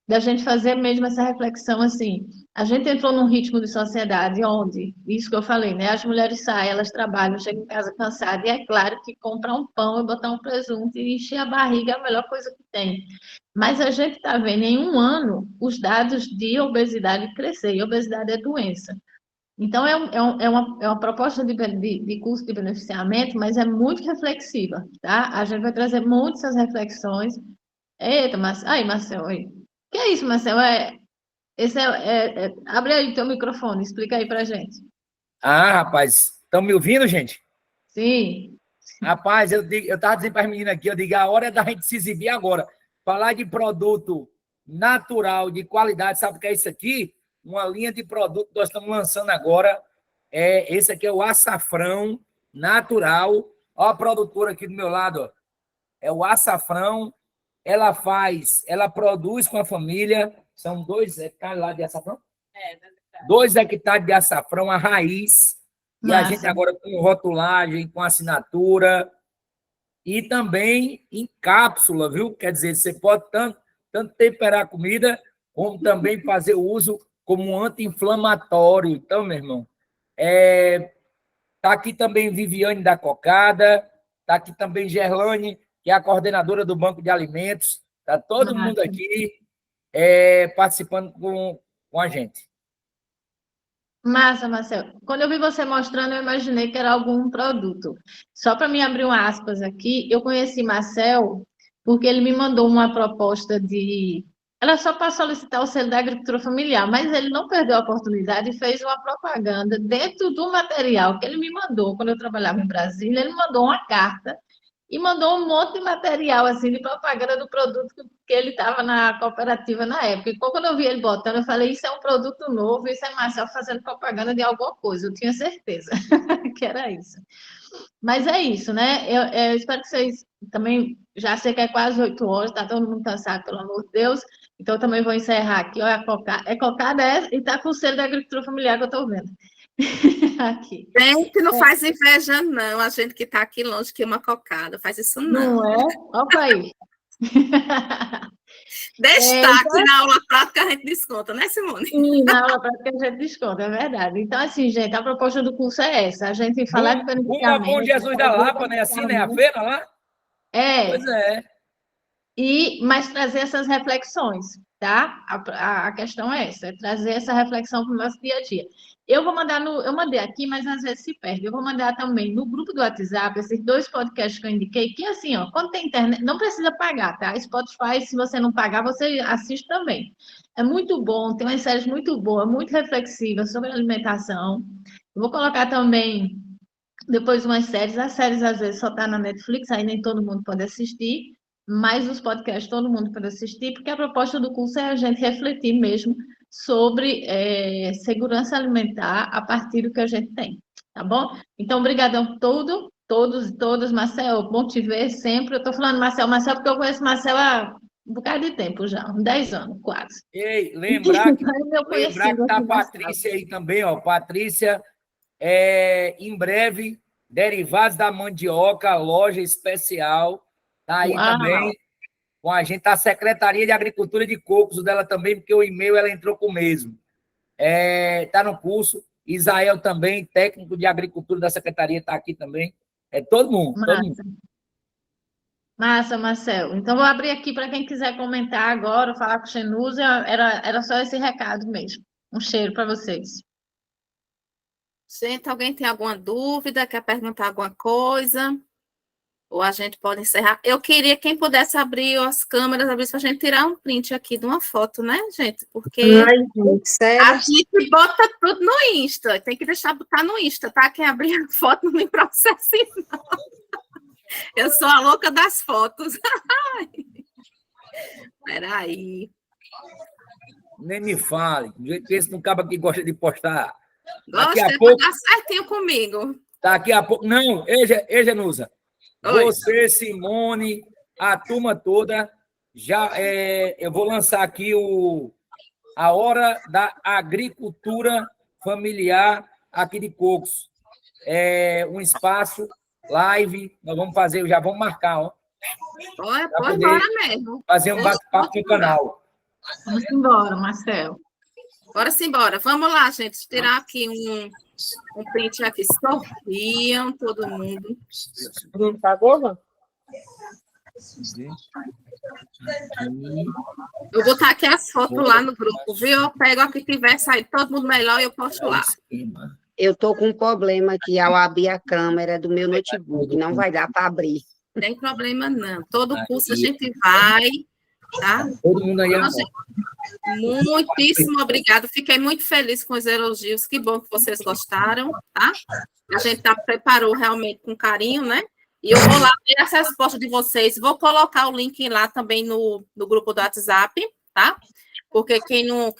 da gente fazer mesmo essa reflexão assim. A gente entrou num ritmo de sociedade onde, isso que eu falei, né? As mulheres saem, elas trabalham, chegam em casa cansadas, e é claro que comprar um pão e botar um presunto e encher a barriga é a melhor coisa que tem. Mas a gente está vendo em um ano os dados de obesidade crescer, e obesidade é doença. Então, é uma proposta de curso de beneficiamento, mas é muito reflexiva, tá? A gente vai trazer muitas reflexões. Eita, mas... Aí, Marcel, aí. Que é isso, Marcel? Abre aí teu microfone, explica aí pra gente. Ah, rapaz, estão me ouvindo, gente? Sim. Rapaz, eu estava dizendo para as meninas aqui, eu digo, a hora é da gente se exibir agora. Falar de produto natural, de qualidade, sabe o que é isso aqui? Uma linha de produto que nós estamos lançando agora. Esse aqui é o açafrão natural. Ó a produtora aqui do meu lado, ó. É o açafrão. Ela produz com a família. São 2 hectares lá de açafrão? 2 hectares de açafrão, a raiz. E Massa. a gente agora com rotulagem, com assinatura. E também em cápsula, viu? Quer dizer, você pode tanto temperar a comida, como também fazer uso como um anti-inflamatório. Então, meu irmão, tá aqui também Viviane da Cocada, tá aqui também Gerlane, que é a coordenadora do Banco de Alimentos. Tá todo mundo aqui participando com a gente. Massa, Marcel. Quando eu vi você mostrando, eu imaginei que era algum produto. Só para me abrir um aspas aqui, eu conheci Marcel porque ele me mandou uma proposta de... Era só para solicitar o selo da agricultura familiar, mas ele não perdeu a oportunidade e fez uma propaganda dentro do material que ele me mandou quando eu trabalhava em Brasília. Ele me mandou uma carta e mandou um monte de material assim de propaganda do produto que ele estava na cooperativa na época. E quando eu vi ele botando, eu falei, isso é um produto novo, isso é Marcel fazendo propaganda de alguma coisa. Eu tinha certeza que era isso. Mas é isso, né? Eu espero que vocês também, já sei que é quase 8 horas, está todo mundo cansado, pelo amor de Deus, então eu também vou encerrar aqui. Olha, a cocada, e está com o selo da agricultura familiar que eu estou vendo. Aqui. Gente, não faz inveja, não. A gente que está aqui longe que uma cocada. Faz isso, não. Não é? Olha aí. Destaque na aula prática a gente desconta, né, Simone? Sim, na aula prática a gente desconta, é verdade. Então, assim, gente, a proposta do curso é essa. A gente falar de beneficiamento... Uma com Jesus da Lapa, né? Assim, né? A feira lá? Pois é. Mas trazer essas reflexões, tá? A questão é essa, é trazer essa reflexão para o nosso dia a dia. Eu vou mandar eu mandei aqui, mas às vezes se perde. Eu vou mandar também no grupo do WhatsApp esses 2 podcasts que eu indiquei, que assim, ó, quando tem internet, não precisa pagar, tá? Spotify, se você não pagar, você assiste também. É muito bom, tem umas séries muito boas, muito reflexivas sobre alimentação. Eu vou colocar também depois umas séries. As séries às vezes só tá na Netflix, aí nem todo mundo pode assistir, mas os podcasts todo mundo pode assistir, porque a proposta do curso é a gente refletir mesmo sobre segurança alimentar a partir do que a gente tem, tá bom? Então, obrigadão por tudo, Todos, Marcel, bom te ver sempre. Eu estou falando Marcel, porque eu conheço Marcel há um bocado de tempo já, uns 10 anos, quase. Ei, lembrar que Meu conhecido tá a aqui, Marcel. Patrícia aí também, ó. Patrícia, em breve, derivados da mandioca, loja especial, tá aí Uau. também com a gente, tá a Secretaria de Agricultura de Cocos, o dela também, porque o e-mail ela entrou com o mesmo. Tá no curso. Isael também, técnico de agricultura da Secretaria, está aqui também. Todo mundo, todo mundo. Massa, Marcel. Então, vou abrir aqui para quem quiser comentar agora, falar com o Xenúzia. Era só esse recado mesmo. Um cheiro para vocês. Gente, alguém tem alguma dúvida? Quer perguntar alguma coisa? Ou a gente pode encerrar? Eu queria quem pudesse abrir as câmeras, abrir para a gente tirar um print aqui de uma foto, né, gente? Porque a gente bota tudo no Insta. Tem que deixar botar no Insta, tá? Quem abrir a foto não me processa, não. Eu sou a louca das fotos. Peraí. Nem me fale. Do jeito que esse não acaba que gosta de postar. Gosta de botar certinho comigo. Daqui a pouco. Não, Genusa. Você, Simone, a turma toda, já eu vou lançar aqui a Hora da Agricultura Familiar aqui de Cocos. Um espaço, live, nós vamos fazer, já vamos marcar, ó. Pode embora mesmo. Fazer um bate-papo no canal. Vamos embora, Marcel. Bora embora. Vamos lá, gente, tirar aqui um print aqui. Sorriam, todo mundo. Eu vou botar aqui as fotos lá no grupo, viu? Eu pego a que tiver saído todo mundo melhor e eu posto lá. Eu estou com um problema aqui ao abrir a câmera do meu notebook. Não vai dar para abrir. Não tem problema, não. Todo curso a gente vai, tá? Todo mundo aí. Muitíssimo obrigada. Fiquei muito feliz com os elogios. Que bom que vocês gostaram, tá? A gente preparou realmente com carinho, né? E eu vou lá ver as respostas de vocês. Vou colocar o link lá também no grupo do WhatsApp, tá? Porque quem não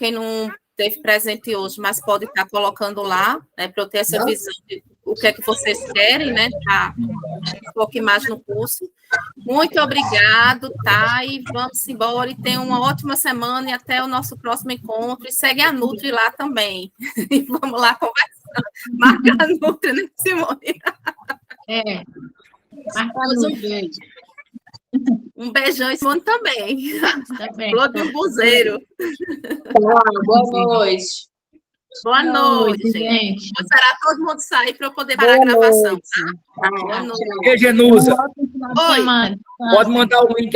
teve presente hoje, mas pode estar colocando lá, né? Para eu ter essa visão de o que é que vocês querem, né? Tá um pouco mais no curso. Muito obrigado, tá? E vamos embora e tenham uma ótima semana e até o nosso próximo encontro. E segue a Nutri lá também. E vamos lá conversar. Marca a Nutri, né, Simone? Marcamos um beijo. Um beijão e Simone também. Flor do Buzeiro. Boa noite. Boa noite, gente. Vou esperar todo mundo sair para eu poder parar a gravação. Tá? Boa noite. Ei, Genusa. Oi. Pode mandar o link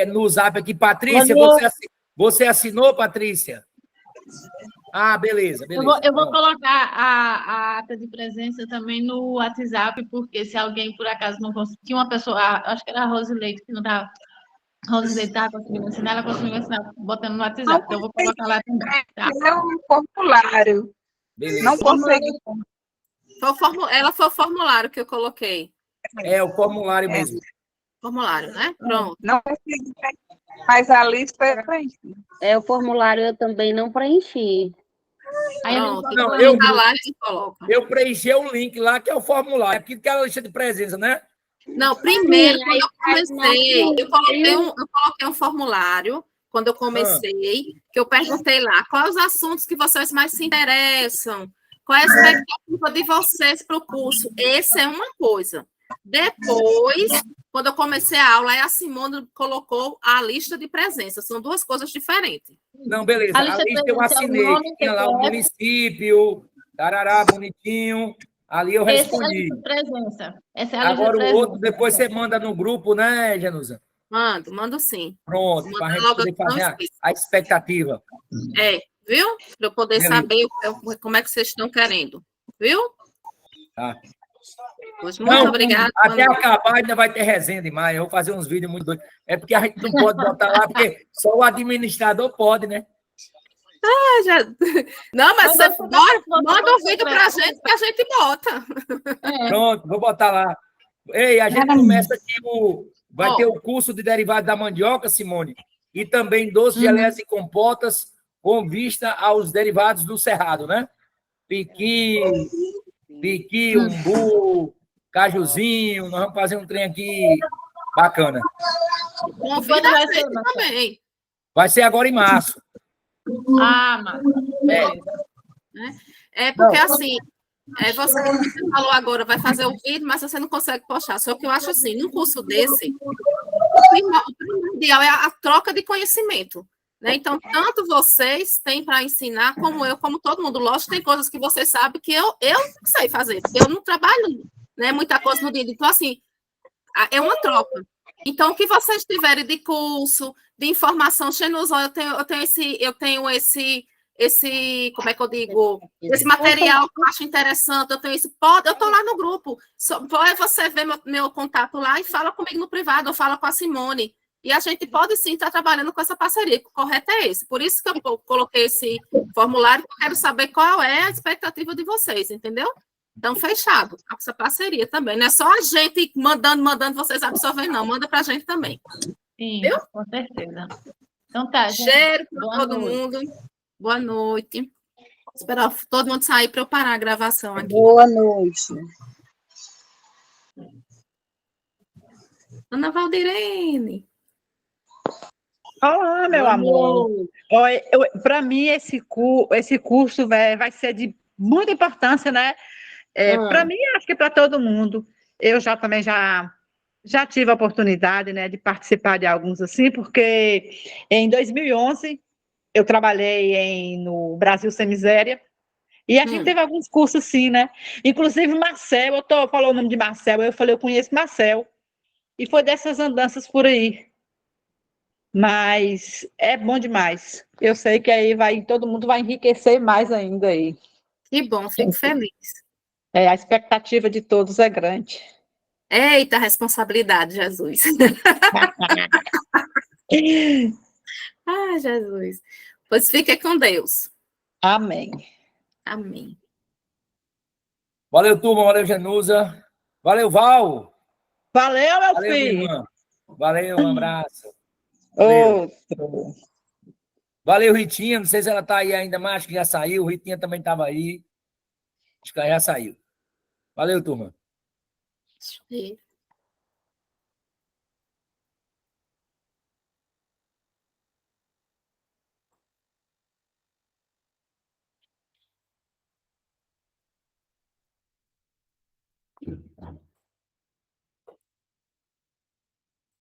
no zap aqui. Patrícia, você assinou, Patrícia? Beleza. Eu vou colocar a ata de presença também no WhatsApp, porque se alguém, por acaso, não conseguir... Tinha uma pessoa, acho que era a Rosileide, que não estava... Rosileide estava conseguindo ensinar, ela conseguiu ensinar botando no WhatsApp, então eu vou colocar lá também. Tá? É um formulário. Beleza. Não consegui. Ela foi o formulário que eu coloquei. É o formulário mesmo. Formulário, né? Pronto. Não consegui, mas a lista é preenchida. O formulário eu também não preenchi. Eu preenchi o link lá, que é o formulário, aqui que é a lista de presença, né? Não, primeiro, quando eu comecei, eu coloquei um formulário, quando eu comecei, que eu perguntei lá, quais os assuntos que vocês mais se interessam, qual é a expectativa de vocês para o curso. Essa é uma coisa. Depois, quando eu comecei a aula, aí a Simone colocou a lista de presença. São duas coisas diferentes. Não, beleza. A lista eu assinei. Tinha lá o município, tarará, bonitinho. Ali eu respondi. Essa é a lista Agora de presença. O outro, depois você manda no grupo, né, Genusa? Mando sim. Pronto, para a gente poder fazer a expectativa. Viu? Para eu poder saber como é que vocês estão querendo. Viu? Tá. Muito obrigada. Até acabar ainda vai ter resenha demais. Eu vou fazer uns vídeos muito doidos. É porque a gente não pode botar lá, porque só o administrador pode, né? Não, mas você manda um vídeo para a gente que a gente bota. Pronto, vou botar lá. Ei, a gente começa aqui vai ter o curso de derivados da mandioca, Simone, e também doces, geleias e compotas com vista aos derivados do cerrado, né? Piqui, umbu, cajuzinho, nós vamos fazer um trem aqui bacana. Convida a gente também. Vai ser agora em março. Massa. Beleza. Porque assim, você falou agora, vai fazer o vídeo, mas você não consegue postar. Só que eu acho assim, num curso desse, o primordial é a troca de conhecimento. Né? Então, tanto vocês têm para ensinar, como eu, como todo mundo. Lógico, tem coisas que você sabe que eu não sei fazer, porque eu não trabalho, né, muita coisa no dia. Então, assim, é uma troca. Então, o que vocês tiverem de curso, de informação, Xenus, eu tenho esse, como é que eu digo? Esse material que eu acho interessante, eu estou lá no grupo. Pode você ver meu contato lá e fala comigo no privado, ou fala com a Simone. E a gente pode sim estar trabalhando com essa parceria. O correto é esse. Por isso que eu coloquei esse formulário, porque eu quero saber qual é a expectativa de vocês, entendeu? Então, fechado. Essa parceria também. Não é só a gente mandando vocês absorver, não. Manda para a gente também. Sim, viu? Com certeza. Então tá, gente. Cheiro para todo noite. mundo. Boa noite. Esperar todo mundo sair para eu parar a gravação aqui. Boa noite. Ana Valdirene. Olá, meu amor. Para mim, esse curso vai ser de muita importância, né? Para mim, acho que para todo mundo. Eu também já tive a oportunidade, né, de participar de alguns assim, porque em 2011 eu trabalhei no Brasil Sem Miséria, e a gente teve alguns cursos assim, né? Inclusive Marcel, falou o nome de Marcel, eu falei, eu conheço Marcel, e foi dessas andanças por aí. Mas é bom demais. Eu sei que aí todo mundo vai enriquecer mais ainda aí. Que bom, fico feliz. A expectativa de todos é grande. Eita, responsabilidade, Jesus. Jesus. Pois fique com Deus. Amém. Amém. Valeu, turma. Valeu, Janusa. Valeu, Val. Valeu, meu filho. Irmã. Valeu, um abraço. Outro. Valeu, Ritinha. Não sei se ela está aí ainda, mas acho que já saiu. Ritinha também estava aí. Acho que ela já saiu. Valeu, turma. Cheiro.